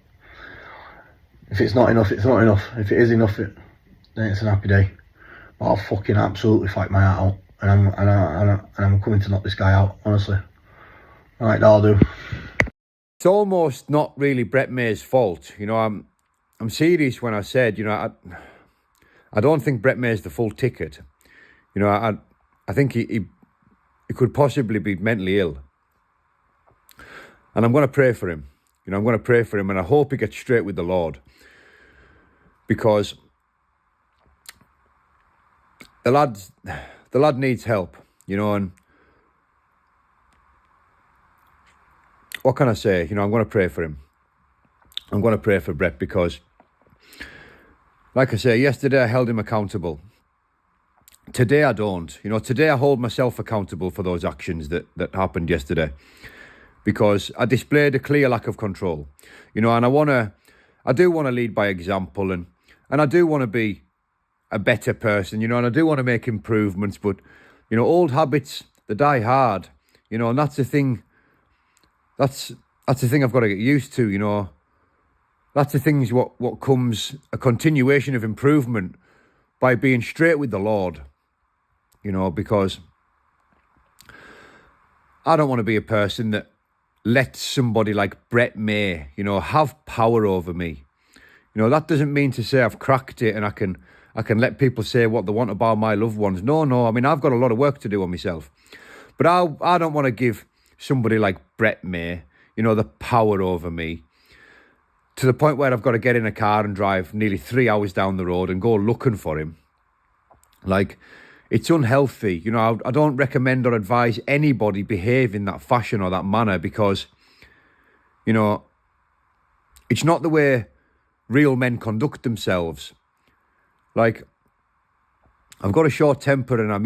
If it's not enough, it's not enough. If it is enough, then it's an happy day. But I'll fucking absolutely fight my heart out. And I'm coming to knock this guy out, honestly. Alright, that'll do. It's almost not really Brett May's fault. You know, I'm serious when I said, you know, I don't think Brett May's the full ticket. You know, I think he could possibly be mentally ill. And I'm going to pray for him. You know, I'm going to pray for him, and I hope he gets straight with the Lord. Because the lad needs help, you know, and what can I say? You know, I'm going to pray for him. I'm going to pray for Brett because, like I say, yesterday I held him accountable. Today I don't. You know, today I hold myself accountable for those actions that happened yesterday, because I displayed a clear lack of control. You know, and I do want to lead by example, and I do want to be a better person, you know, and I do want to make improvements, but, you know, old habits, they die hard, you know, and that's the thing, that's the thing I've got to get used to, you know. That's the thing is what comes a continuation of improvement by being straight with the Lord, you know, because I don't want to be a person that lets somebody like Brett May, you know, have power over me. You know, that doesn't mean to say I've cracked it and I can let people say what they want about my loved ones. No. I mean, I've got a lot of work to do on myself. But I don't want to give somebody like Brett May, you know, the power over me to the point where I've got to get in a car and drive nearly 3 hours down the road and go looking for him. Like, it's unhealthy. You know, I don't recommend or advise anybody behave in that fashion or that manner because, you know, it's not the way real men conduct themselves. Like, I've got a short temper and I'm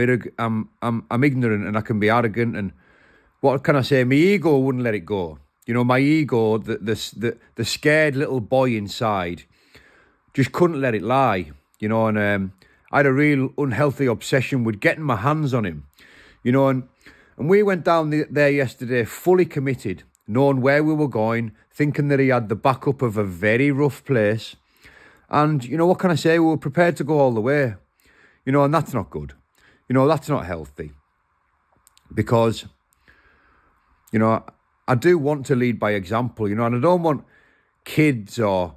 ignorant and I can be arrogant, and what can I say? My ego wouldn't let it go. You know, my ego, the scared little boy inside, just couldn't let it lie. You know, and I had a real unhealthy obsession with getting my hands on him. You know, and we went down there yesterday fully committed, knowing where we were going, thinking that he had the backup of a very rough place. And, you know, what can I say? We were prepared to go all the way. You know, and that's not good. You know, that's not healthy. Because, you know, I do want to lead by example, you know, and I don't want kids or,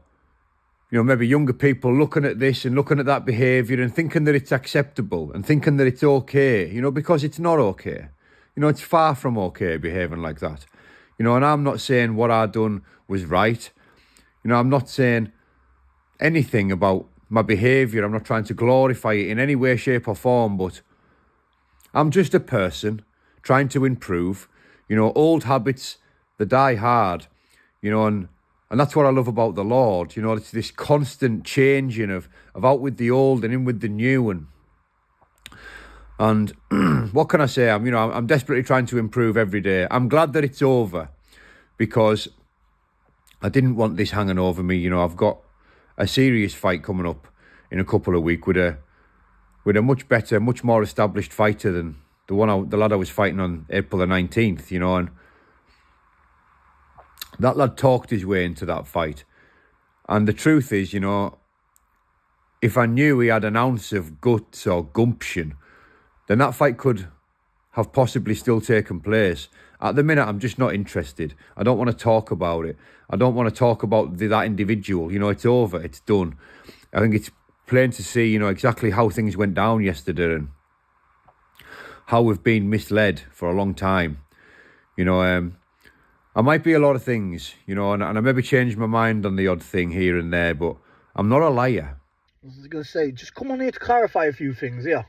you know, maybe younger people looking at this and looking at that behaviour and thinking that it's acceptable and thinking that it's okay, you know, because it's not okay. You know, it's far from okay behaving like that. You know, and I'm not saying what I done was right. You know, I'm not saying anything about my behaviour. I'm not trying to glorify it in any way, shape or form, but I'm just a person trying to improve. You know, old habits, they die hard, you know, and that's what I love about the Lord. You know, it's this constant changing of out with the old and in with the new. And what can I say? I'm desperately trying to improve every day. I'm glad that it's over because I didn't want this hanging over me. You know, I've got a serious fight coming up in a couple of weeks with a much better, much more established fighter than the lad I was fighting on April the 19th, you know, and that lad talked his way into that fight. And the truth is, you know, if I knew he had an ounce of guts or gumption, then that fight could have possibly still taken place. At the minute, I'm just not interested. I don't want to talk about it. I don't want to talk about that individual. You know, it's over. It's done. I think it's plain to see, you know, exactly how things went down yesterday and how we've been misled for a long time. You know, I might be a lot of things, you know, and I maybe changed my mind on the odd thing here and there, but I'm not a liar. I was going to say, just come on here to clarify a few things here.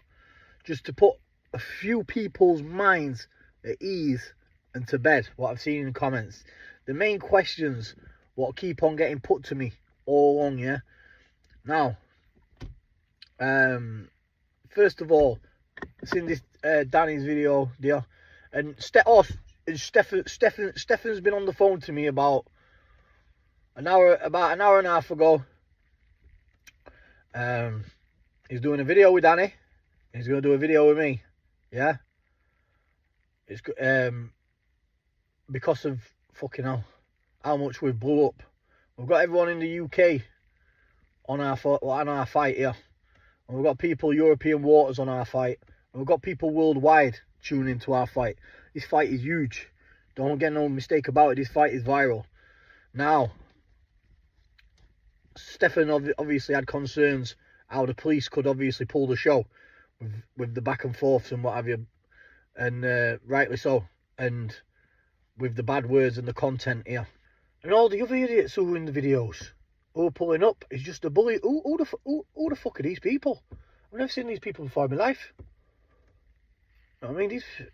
Just to put a few people's minds at ease and to bed, what I've seen in the comments. The main questions, what keep on getting put to me all along, yeah? Now, first of all, seen this Danny's video there, and Stefan's been on the phone to me about an hour and a half ago. He's doing a video with Danny. He's going to do a video with me. Yeah? It's because of fucking hell, how much we've blew up. We've got everyone in the UK on our fight here. And we've got people European waters on our fight. And we've got people worldwide tuning into our fight. This fight is huge. Don't get no mistake about it. This fight is viral. Now, Stefan obviously had concerns how the police could obviously pull the show with the back and forths and what have you, and rightly so, and with the bad words and the content here. And all the other idiots who are in the videos who are pulling up is just a bully. Who the fuck are these people? I've never seen these people before in my life. I mean, I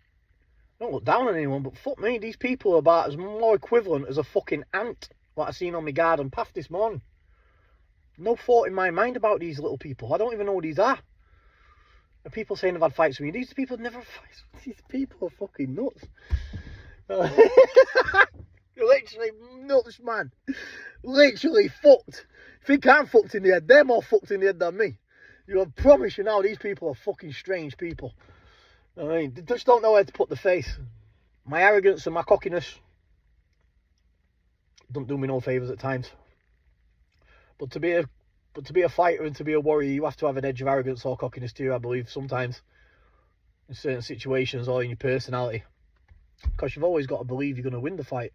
don't look down on anyone, but fuck me, these people are about as more equivalent as a fucking ant what I seen on my garden path this morning. No thought in my mind about these little people. I don't even know who these are. And people saying they've had fights with me. These people never have fights. These people are fucking nuts. Literally nuts, man. Literally fucked. Think I'm fucked in the head. They're more fucked in the head than me. I promise you now, these people are fucking strange people. I mean, they just don't know where to put the face. My arrogance and my cockiness don't do me no favours at times. But to be a fighter and to be a warrior, you have to have an edge of arrogance or cockiness to you, I believe, sometimes. In certain situations or in your personality. Because you've always got to believe you're going to win the fight.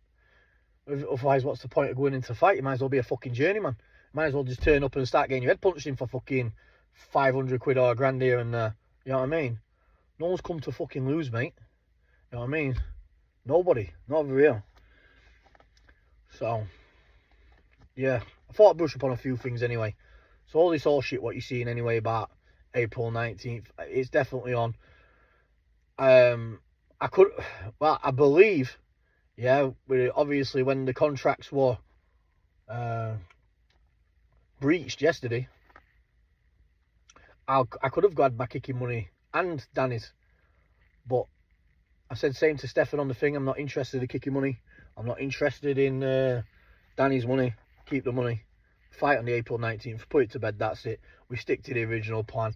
Otherwise, what's the point of going into a fight? You might as well be a fucking journeyman. You might as well just turn up and start getting your head punched in for fucking 500 quid or a grand here and you know what I mean? No one's come to fucking lose, mate. You know what I mean? Nobody. Not over here. So, yeah. I thought I'd brush upon a few things anyway. So all this shit what you're seeing anyway about April 19th, it's definitely on. I believe, yeah, obviously when the contracts were breached yesterday, I could have got my kicking money and Danny's, but I said same to Stefan on the thing. I'm not interested in kicking money. I'm not interested in Danny's money. Keep the money. Fight on the April 19th. Put it to bed. That's it. We stick to the original plan.